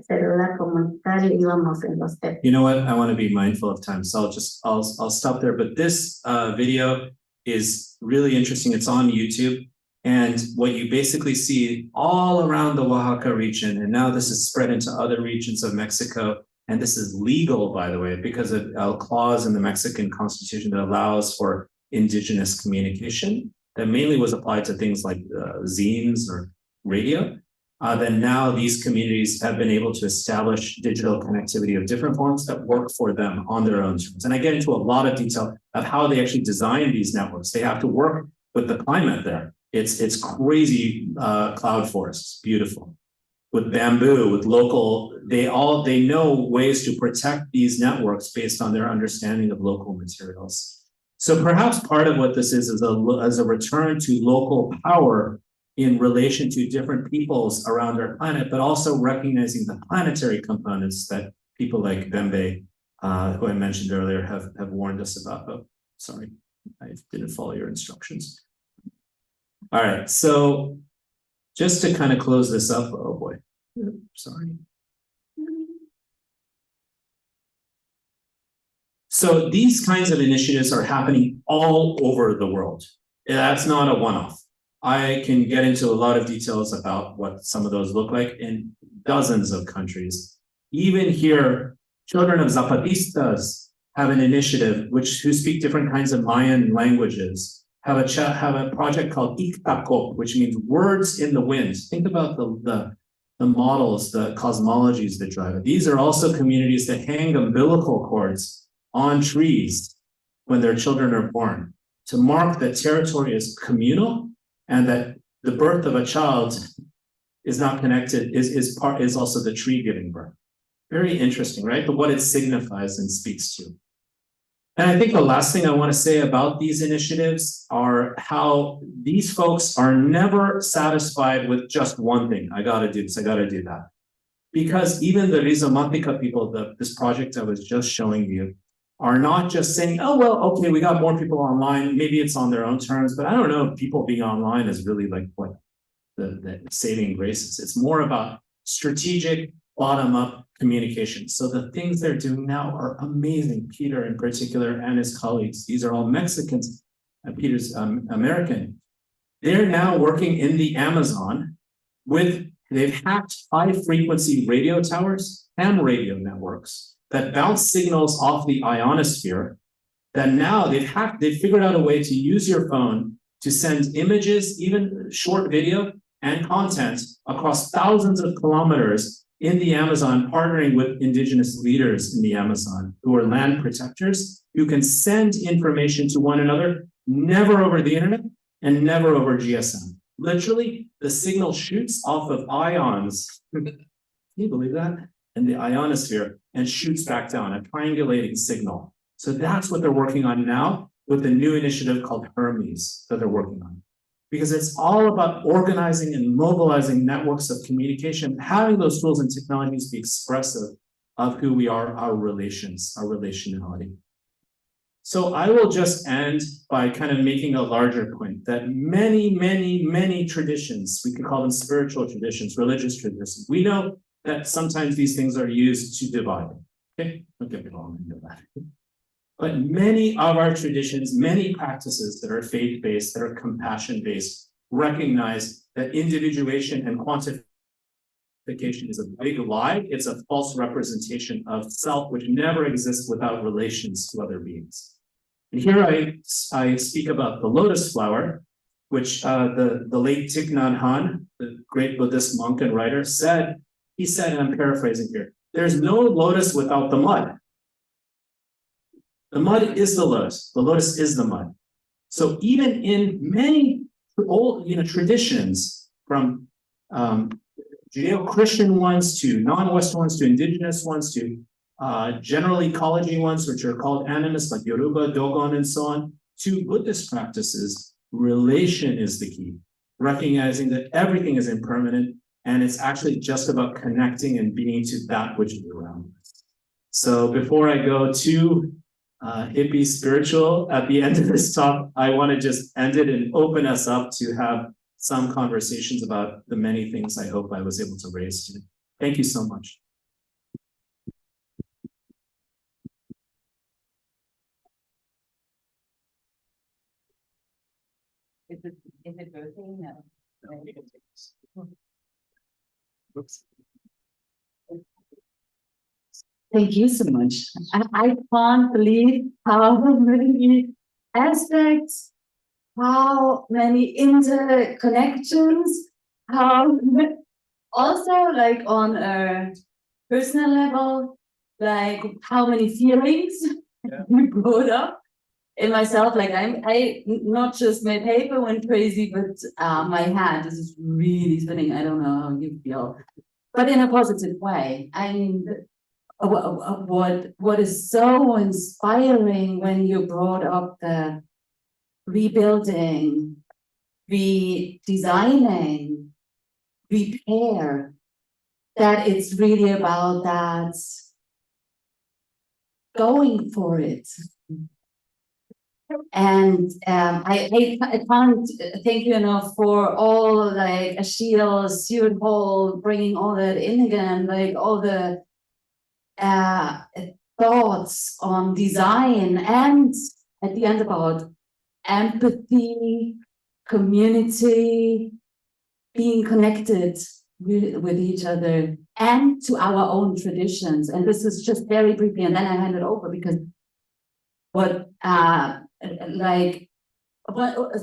celular comunitario, íbamos en los teléfonos. You know what? I want to be mindful of time, so I'll stop there. But this video is really interesting. It's on YouTube, and what you basically see all around the Oaxaca region, and now this is spread into other regions of Mexico. And this is legal, by the way, because of a clause in the Mexican Constitution that allows for indigenous communication that mainly was applied to things like zines or radio. Then now these communities have been able to establish digital connectivity of different forms that work for them on their own terms. And I get into a lot of detail of how they actually design these networks. They have to work with the climate there. It's crazy cloud forests, beautiful. With bamboo, with local, they know ways to protect these networks based on their understanding of local materials. So perhaps part of what this is a return to local power in relation to different peoples around our planet, but also recognizing the planetary components that people like Bembe, who I mentioned earlier, have warned us about. Oh, sorry, I didn't follow your instructions. All right, so just to kind of close this up, oh boy, sorry. So these kinds of initiatives are happening all over the world. That's not a one-off. I can get into a lot of details about what some of those look like in dozens of countries. Even here, children of Zapatistas have an initiative who speak different kinds of Mayan languages, have a project called Ictacop, which means words in the wind. Think about the models, the cosmologies that drive it. These are also communities that hang umbilical cords on trees when their children are born to mark that territory is communal and that the birth of a child is not connected, is also the tree giving birth. Very interesting, right? But what it signifies and speaks to. And I think the last thing I want to say about these initiatives are how these folks are never satisfied with just one thing. I got to do this, I got to do that. because even the Rizomatica people, this project I was just showing you, are not just saying, oh, well, okay, we got more people online, maybe it's on their own terms, but I don't know if people being online is really like what the saving grace is. It's more about strategic bottom-up communication. So the things they're doing now are amazing. Peter in particular and his colleagues, these are all Mexicans, Peter's American. They're now working in the Amazon they've hacked high-frequency radio towers, ham radio networks that bounce signals off the ionosphere, that now they've figured out a way to use your phone to send images, even short video and content across thousands of kilometers in the Amazon, partnering with indigenous leaders in the Amazon who are land protectors, who can send information to one another, never over the internet and never over GSM. Literally, the signal shoots off of ions. Can you believe that? In the ionosphere, and shoots back down, a triangulating signal. So that's what they're working on now with the new initiative called Hermes that they're working on. Because it's all about organizing and mobilizing networks of communication, having those tools and technologies be expressive of who we are, our relations, our relationality. So I will just end by kind of making a larger point that many traditions, we could call them spiritual traditions, religious traditions, we know that sometimes these things are used to divide. Okay, don't get me wrong, I know that. But many of our traditions, many practices that are faith-based, that are compassion-based, recognize that individuation and quantification is a big lie. It's a false representation of self, which never exists without relations to other beings. And here I speak about the lotus flower, which the late Thich Nhat Hanh, the great Buddhist monk and writer, said, he said, and I'm paraphrasing here, there's no lotus without the mud. The mud is the lotus is the mud. So even in many old traditions, from Judeo-Christian ones to non-Western ones to indigenous ones to general ecology ones, which are called animist, like Yoruba, Dogon, and so on, to Buddhist practices, relation is the key. Recognizing that everything is impermanent, and it's actually just about connecting and being to that which is around us. So before I go too hippie spiritual at the end of this talk, I want to just end it and open us up to have some conversations about the many things I hope I was able to raise today. Thank you so much. Is it working now? Oops. Thank you so much. I can't believe how many aspects, how many interconnections, how also like on a personal level, like how many feelings we brought up in myself. Like I not just my paper went crazy, but my head is really spinning. I don't know how you feel, but in a positive way. I mean, what is so inspiring when you brought up the rebuilding, redesigning, repair, that it's really about that going for it. And I can't thank you enough for all, like Achille, Stuart Hall, bringing all that in again, like all the thoughts on design, and at the end about empathy, community, being connected with each other and to our own traditions. And this is just very briefly, and then I hand it over, because what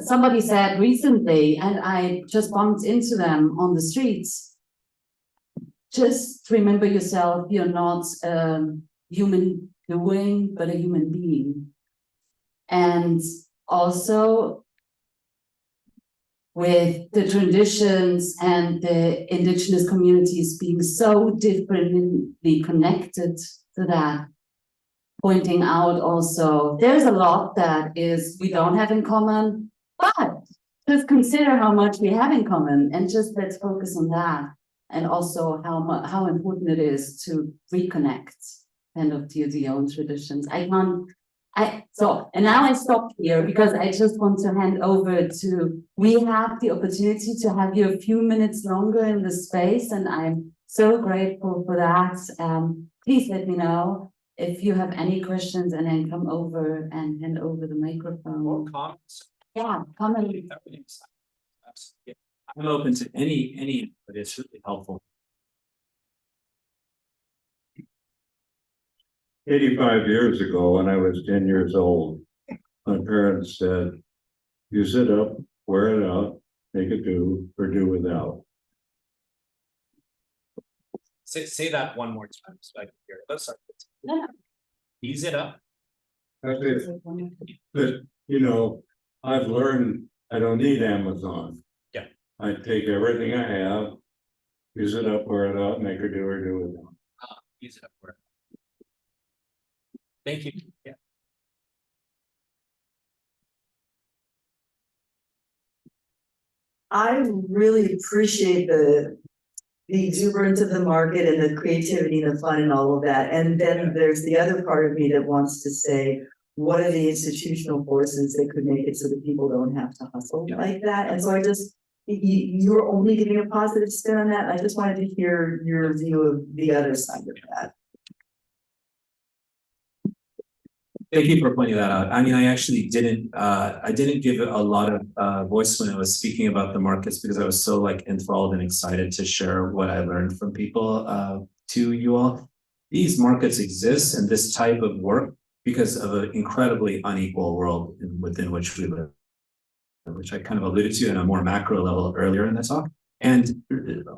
somebody said recently, and I just bumped into them on the streets. Just remember yourself, you're not a human doing, but a human being. And also with the traditions and the indigenous communities being so differently connected to that, pointing out also there's a lot that is we don't have in common, but just consider how much we have in common, and just let's focus on that. and also how important it is to reconnect kind of to the own traditions. And now I stop here because I just want to hand over to, we have the opportunity to have you a few minutes longer in the space, and I'm so grateful for that. Please let me know if you have any questions, and then come over and hand over the microphone. More comments? Yeah, comment. I'm open to any, but it's really helpful. 85 years ago, when I was 10 years old, my parents said, you sit up, wear it out, make it do, or do without. Say that one more time so I can hear it. Let's start. Yeah. Ease it up. That's it. But, you know, I've learned I don't need Amazon. Yeah. I take everything I have, use it up, wear it out, make it do or do without. Ease it up. Thank you. Yeah. I really appreciate the exuberance of the market and the creativity and the fun and all of that. And then there's the other part of me that wants to say, what are the institutional forces that could make it so that people don't have to hustle like that? And so I just, you're only giving a positive spin on that. I just wanted to hear your view of the other side of that. Thank you for pointing that out. I mean, I actually didn't give it a lot of voice when I was speaking about the markets because I was so like enthralled and excited to share what I learned from people to you all. These markets exist and this type of work because of an incredibly unequal world within which we live, which I kind of alluded to in a more macro level earlier in the talk. And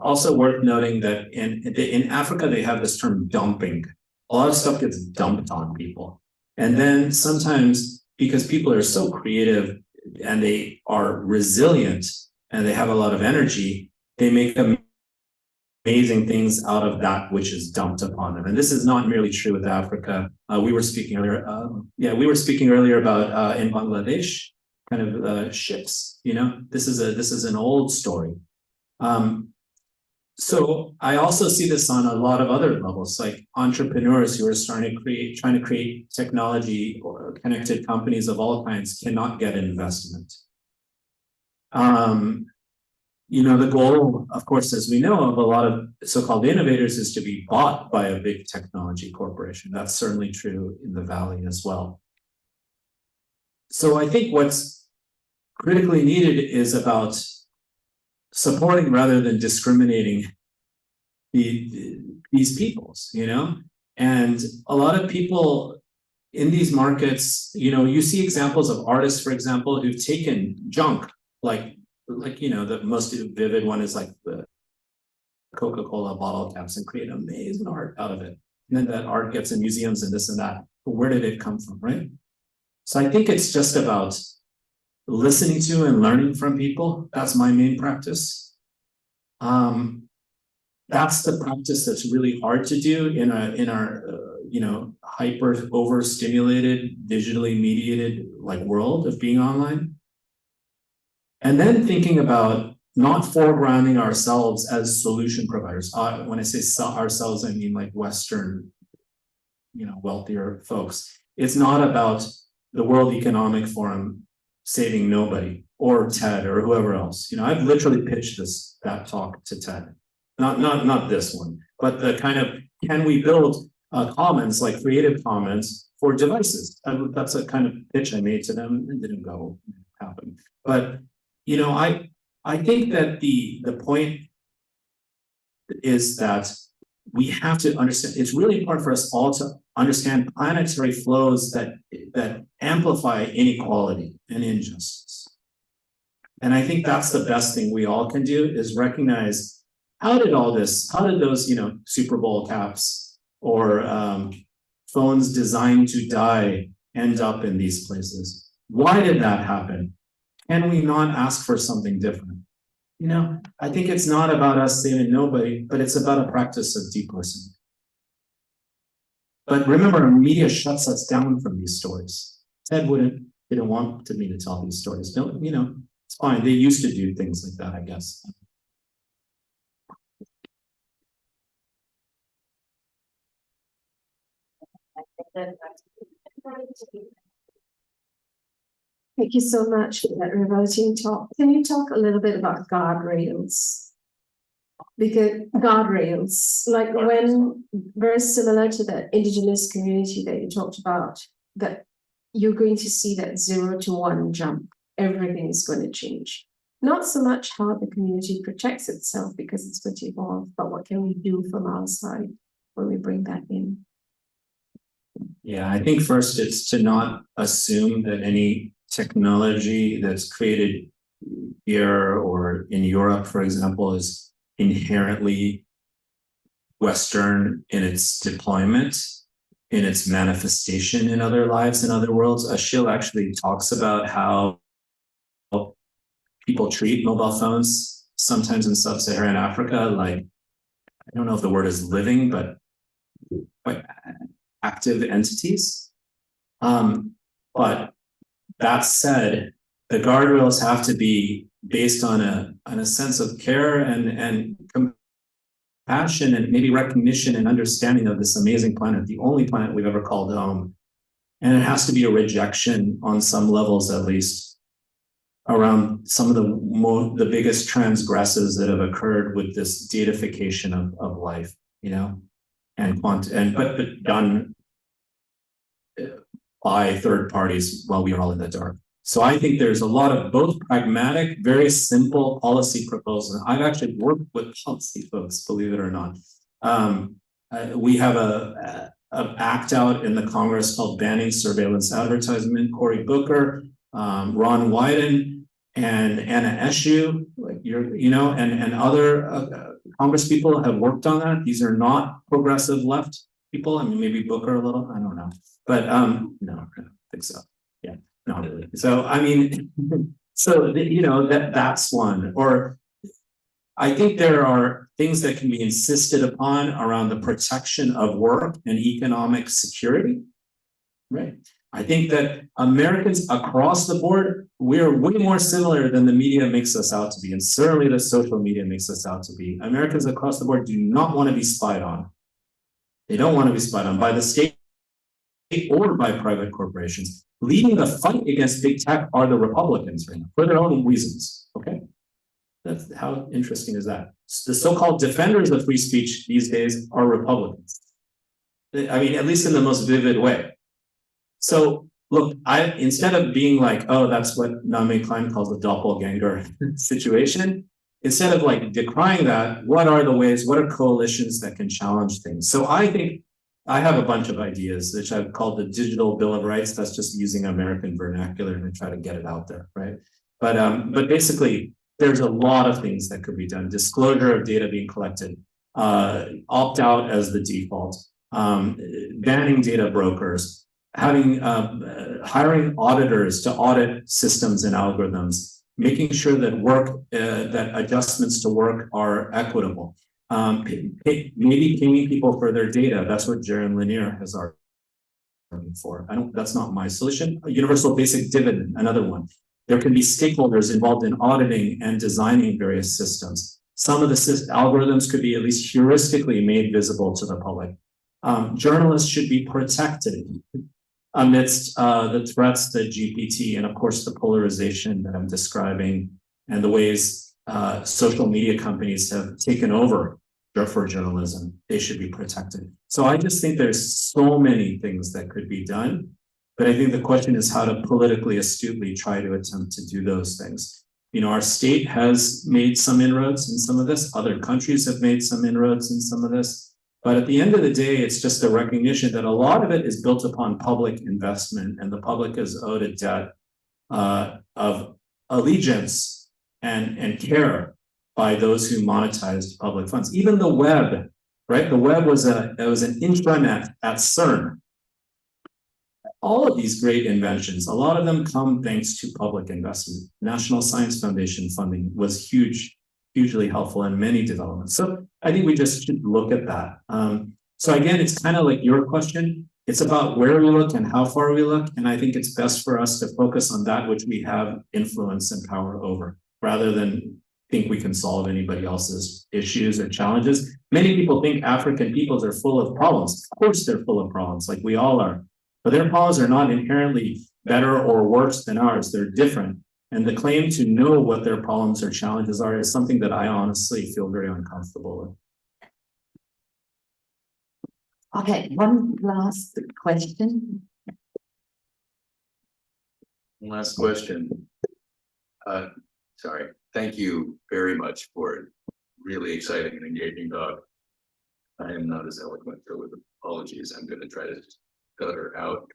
also worth noting that in Africa, they have this term dumping. A lot of stuff gets dumped on people. And then sometimes because people are so creative and they are resilient and they have a lot of energy, they make amazing things out of that which is dumped upon them. And this is not merely true with Africa. We were speaking earlier. About in Bangladesh, kind of ships. You know, this is an old story. So I also see this on a lot of other levels, like entrepreneurs who are trying to create technology or connected companies of all kinds cannot get investment. You know, the goal, of course, as we know, of a lot of so-called innovators is to be bought by a big technology corporation. That's certainly true in the Valley as well. So I think what's critically needed is about supporting rather than discriminating these peoples, you know, and a lot of people in these markets, you know, you see examples of artists, for example, who've taken junk, like you know, the most vivid one is like the Coca-Cola bottle caps and create amazing art out of it. And then that art gets in museums and this and that. But where did it come from, right? So I think it's just about listening to and learning from people. That's my main practice. That's the practice that's really hard to do in our you know, hyper overstimulated, digitally mediated like world of being online. And then thinking about not foregrounding ourselves as solution providers. When I say ourselves, I mean like Western, you know, wealthier folks. It's not about the World Economic Forum saving nobody or TED or whoever else. You know, I've literally pitched that talk to TED. Not this one, but the kind of, can we build commons like Creative Commons for devices? That's a kind of pitch I made to them. It didn't happen. But, you know, I think that the point is that we have to understand, it's really important for us all to understand planetary flows that amplify inequality and injustice. And I think that's the best thing we all can do is recognize how did those, you know, Super Bowl caps or phones designed to die end up in these places? Why did that happen? Can we not ask for something different? You know, I think it's not about us saving nobody, but it's about a practice of deep listening. But remember, media shuts us down from these stories. TED didn't want me to tell these stories. Don't, you know, it's fine. They used to do things like that, I guess. Thank you so much for that revolting talk. Can you talk a little bit about guardrails? Because guardrails, like when very similar to the indigenous community that you talked about, that you're going to see that 0 to 1 jump. Everything is going to change. Not so much how the community protects itself because it's going to evolve, but what can we do from our side when we bring that in? Yeah, I think first it's to not assume that any technology that's created here or in Europe, for example, is inherently Western in its deployment, in its manifestation in other lives, in other worlds. Achille actually talks about how people treat mobile phones sometimes in sub-Saharan Africa, like, I don't know if the word is living, but quite active entities. But that said, the guardrails have to be based on a sense of care and compassion and maybe recognition and understanding of this amazing planet, the only planet we've ever called home. And it has to be a rejection on some levels, at least, around some of the biggest transgresses that have occurred with this deification of life, you know, but done by third parties while we are all in the dark. So I think there's a lot of both pragmatic, very simple policy proposals. I've actually worked with policy folks, believe it or not. We have an act out in the Congress called Banning Surveillance Advertisement. Cory Booker, Ron Wyden, and Anna Eshoo, like and other Congress people have worked on that. These are not progressive left people. I mean, maybe Booker a little, I don't know. But no, I don't think so. Yeah, not really. So I mean, so that's one. Or I think there are things that can be insisted upon around the protection of work and economic security, right? I think that Americans across the board, we're way more similar than the media makes us out to be, and certainly the social media makes us out to be. Americans across the board do not want to be spied on. They don't want to be spied on by the state or by private corporations. Leading the fight against big tech are the Republicans right now, for their own reasons, okay? That's how interesting is that? The so-called defenders of free speech these days are Republicans. I mean, at least in the most vivid way. So look, instead of being like, oh, that's what Noemie Klein calls the doppelganger situation, instead of like decrying that, what are the ways, what are coalitions that can challenge things? So I think I have a bunch of ideas, which I've called the Digital Bill of Rights. That's just using American vernacular to try to get it out there, right? But basically, there's a lot of things that could be done. Disclosure of data being collected, opt out as the default, banning data brokers, having hiring auditors to audit systems and algorithms, making sure that that adjustments to work are equitable. Maybe paying people for their data. That's what Jaron Lanier has argued for. That's not my solution. A universal basic dividend, another one. There can be stakeholders involved in auditing and designing various systems. Some of the algorithms could be at least heuristically made visible to the public. Journalists should be protected amidst the threats to GPT and of course the polarization that I'm describing and the ways social media companies have taken over for journalism. They should be protected. So I just think there's so many things that could be done, but I think the question is how to politically astutely try to attempt to do those things. You know, our state has made some inroads in some of this. Other countries have made some inroads in some of this. But at the end of the day, it's just a recognition that a lot of it is built upon public investment, and the public is owed a debt of allegiance and care by those who monetized public funds. Even the web, right? The web was an intranet at CERN. All of these great inventions, a lot of them come thanks to public investment. National Science Foundation funding was hugely helpful in many developments. So I think we just should look at that. So again, it's kind of like your question. It's about where we look and how far we look. And I think it's best for us to focus on that which we have influence and power over, rather than think we can solve anybody else's issues or challenges. Many people think African peoples are full of problems. Of course they're full of problems, like we all are. But their problems are not inherently better or worse than ours. They're different. And the claim to know what their problems or challenges are is something that I honestly feel very uncomfortable with. Okay, one last question. Last question. Sorry, thank you very much for a really exciting and engaging talk. I am not as eloquent, so with apologies, I'm going to try to gutter out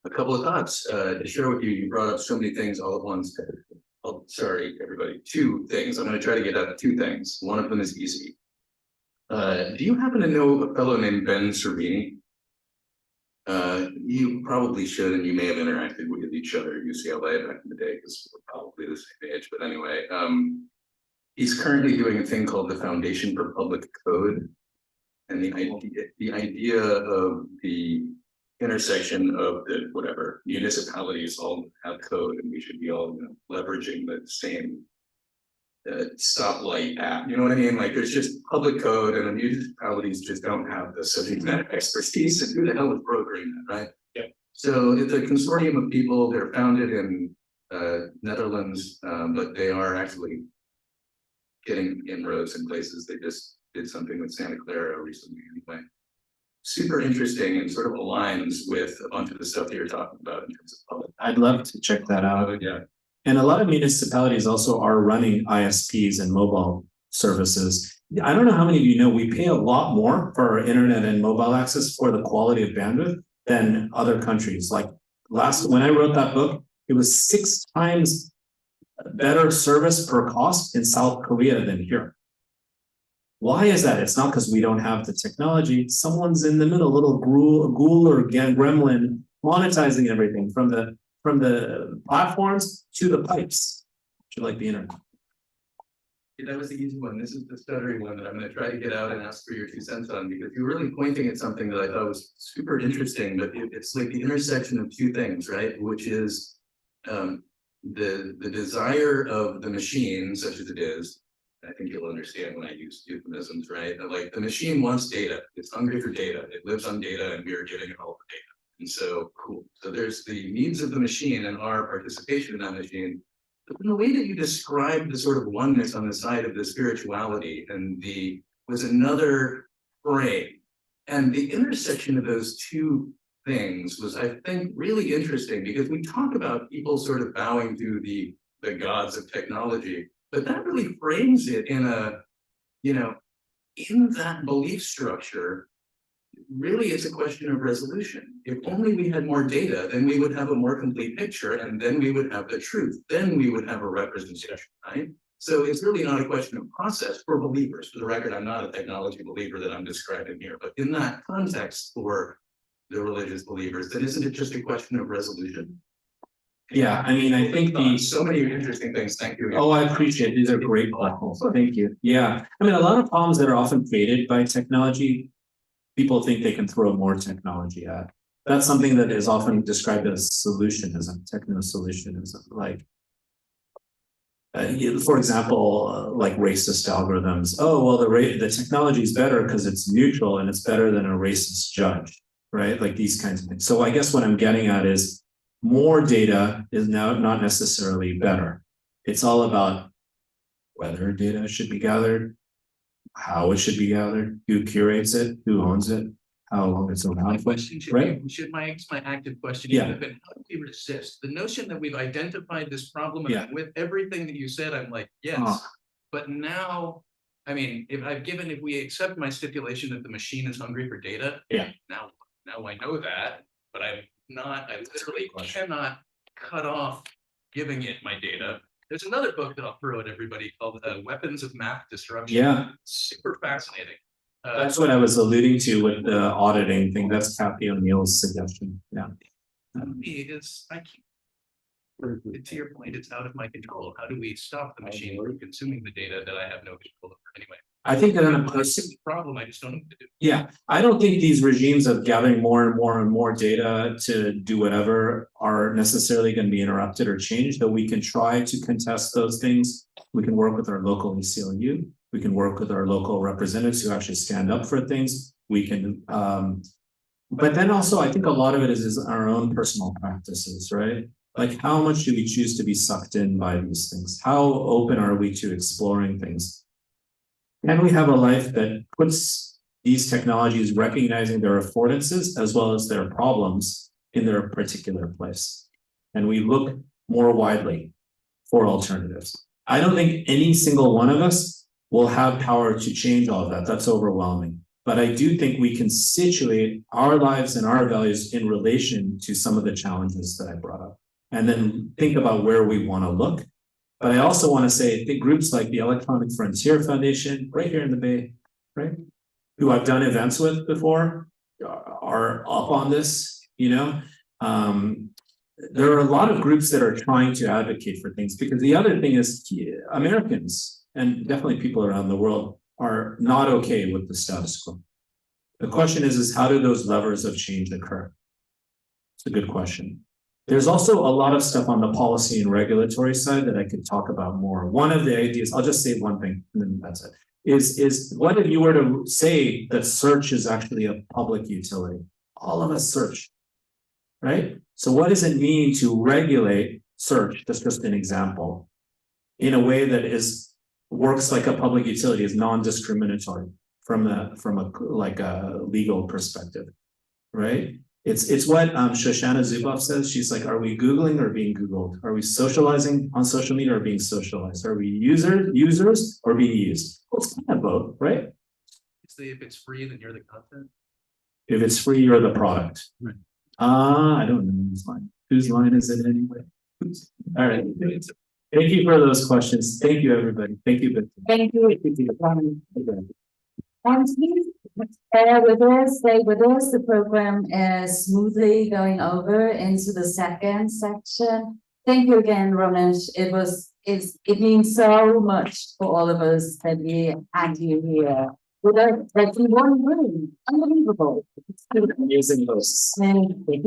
a couple of thoughts to share with you. You brought up so many things all at once. Oh, sorry, everybody. Two things. I'm going to try to get out of two things. One of them is easy. Do you happen to know a fellow named Ben Servini? You probably should, and you may have interacted with each other at UCLA back in the day because we're probably the same age. But anyway, he's currently doing a thing called the Foundation for Public Code, and the idea of the intersection of the whatever municipalities all have code, and we should be all leveraging the same stoplight app. You know what I mean? Like there's just public code, and the municipalities just don't have the subject matter expertise. And who the hell is brokering that, right? Yeah. So it's a consortium of people. They're founded in Netherlands, but they are actually getting inroads in places. They just did something with Santa Clara recently, anyway. Super interesting and sort of aligns with a bunch of the stuff that you're talking about in terms of public. I'd love to check that out. Yeah. And a lot of municipalities also are running ISPs and mobile services. I don't know how many of you know, we pay a lot more for our internet and mobile access for the quality of bandwidth than other countries. Like when I wrote that book, it was 6 times better service per cost in South Korea than here. Why is that? It's not because we don't have the technology. Someone's in the middle, a little ghoul or gremlin monetizing everything from the platforms to the pipes, like the internet. Yeah, that was the easy one. This is the stuttery one that I'm going to try to get out and ask for your 2 cents on, because you're really pointing at something that I thought was super interesting, but it's like the intersection of two things, right? Which is the desire of the machine, such as it is. I think you'll understand when I use euphemisms, right? Like the machine wants data. It's hungry for data. It lives on data, and we are giving it all the data. And so, cool. So there's the needs of the machine and our participation in that machine. But in the way that you described the sort of oneness on the side of the spirituality and was another frame. And the intersection of those two things was, I think, really interesting, because we talk about people sort of bowing to the gods of technology, but that really frames it in in that belief structure. Really, it's a question of resolution. If only we had more data, then we would have a more complete picture, and then we would have the truth. Then we would have a representation, right? So it's really not a question of process for believers. For the record, I'm not a technology believer that I'm describing here, but in that context for the religious believers, then isn't it just a question of resolution? Yeah, I mean, I think so many interesting things. Thank you. Oh, I appreciate it. These are great questions. Thank you. Yeah, I mean, a lot of problems that are often created by technology, people think they can throw more technology at. That's something that is often described as solutionism, techno-solutionism. Like, for example, like racist algorithms. Oh, well, the technology is better because it's neutral and it's better than a racist judge, right? Like these kinds of things. So I guess what I'm getting at is more data is now not necessarily better. It's all about whether data should be gathered, how it should be gathered, who curates it, who owns it, how long it's around. My question should right? My active question Yeah. have been, how do we resist the notion that we've identified this problem? And Yeah. with everything that you said, I'm like, yes. But now, I mean, if we accept my stipulation that the machine is hungry for data, Yeah. Now I know that, but I literally cannot cut off giving it my data. There's another book that I'll throw at everybody called Weapons of Math Disruption. Yeah. Super fascinating. That's what I was alluding to with the auditing thing. That's Kathy O'Neill's suggestion. Yeah. To your point, it's out of my control. How do we stop the machine from consuming the data that I have no control over anyway? I think that That's the problem, I just don't know what to do. yeah, I don't think these regimes of gathering more and more and more data to do whatever are necessarily going to be interrupted or changed, though we can try to contest those things. We can work with our local ACLU, we can work with our local representatives who actually stand up for things. We can, but then also I think a lot of it is our own personal practices, right? Like how much do we choose to be sucked in by these things? How open are we to exploring things? And we have a life that puts these technologies, recognizing their affordances as well as their problems in their particular place. And we look more widely for alternatives. I don't think any single one of us will have power to change all of that. That's overwhelming. But I do think we can situate our lives and our values in relation to some of the challenges that I brought up, and then think about where we want to look. But I also want to say, I think groups like the Electronic Frontier Foundation, right here in the Bay, right, who I've done events with before, are up on this, you know. There are a lot of groups that are trying to advocate for things, because the other thing is Americans, and definitely people around the world, are not okay with the status quo. The question is how do those levers of change occur? It's a good question. There's also a lot of stuff on the policy and regulatory side that I could talk about more. One of the ideas, I'll just say one thing, and then that's it, is what if you were to say that search is actually a public utility? All of us search, right? So what does it mean to regulate search? That's just an example, in a way that works like a public utility, is non-discriminatory from a legal perspective, right? It's what Shoshana Zuboff says. She's like, are we Googling or being Googled? Are we socializing on social media or being socialized? Are we users or being used? Well, it's kind of both, right? If it's free, then you're the content. If it's free, you're the product. Right. I don't know whose line. Whose line is it anyway? All right. Thank you for those questions. Thank you, everybody. Thank you. Thank you. And please bear with us, stay with us. The program is smoothly going over into the second section. Thank you again, Ramesh. It means so much for all of us that we had you here with us, like in one room. Unbelievable. Amazing hosts. Thank you.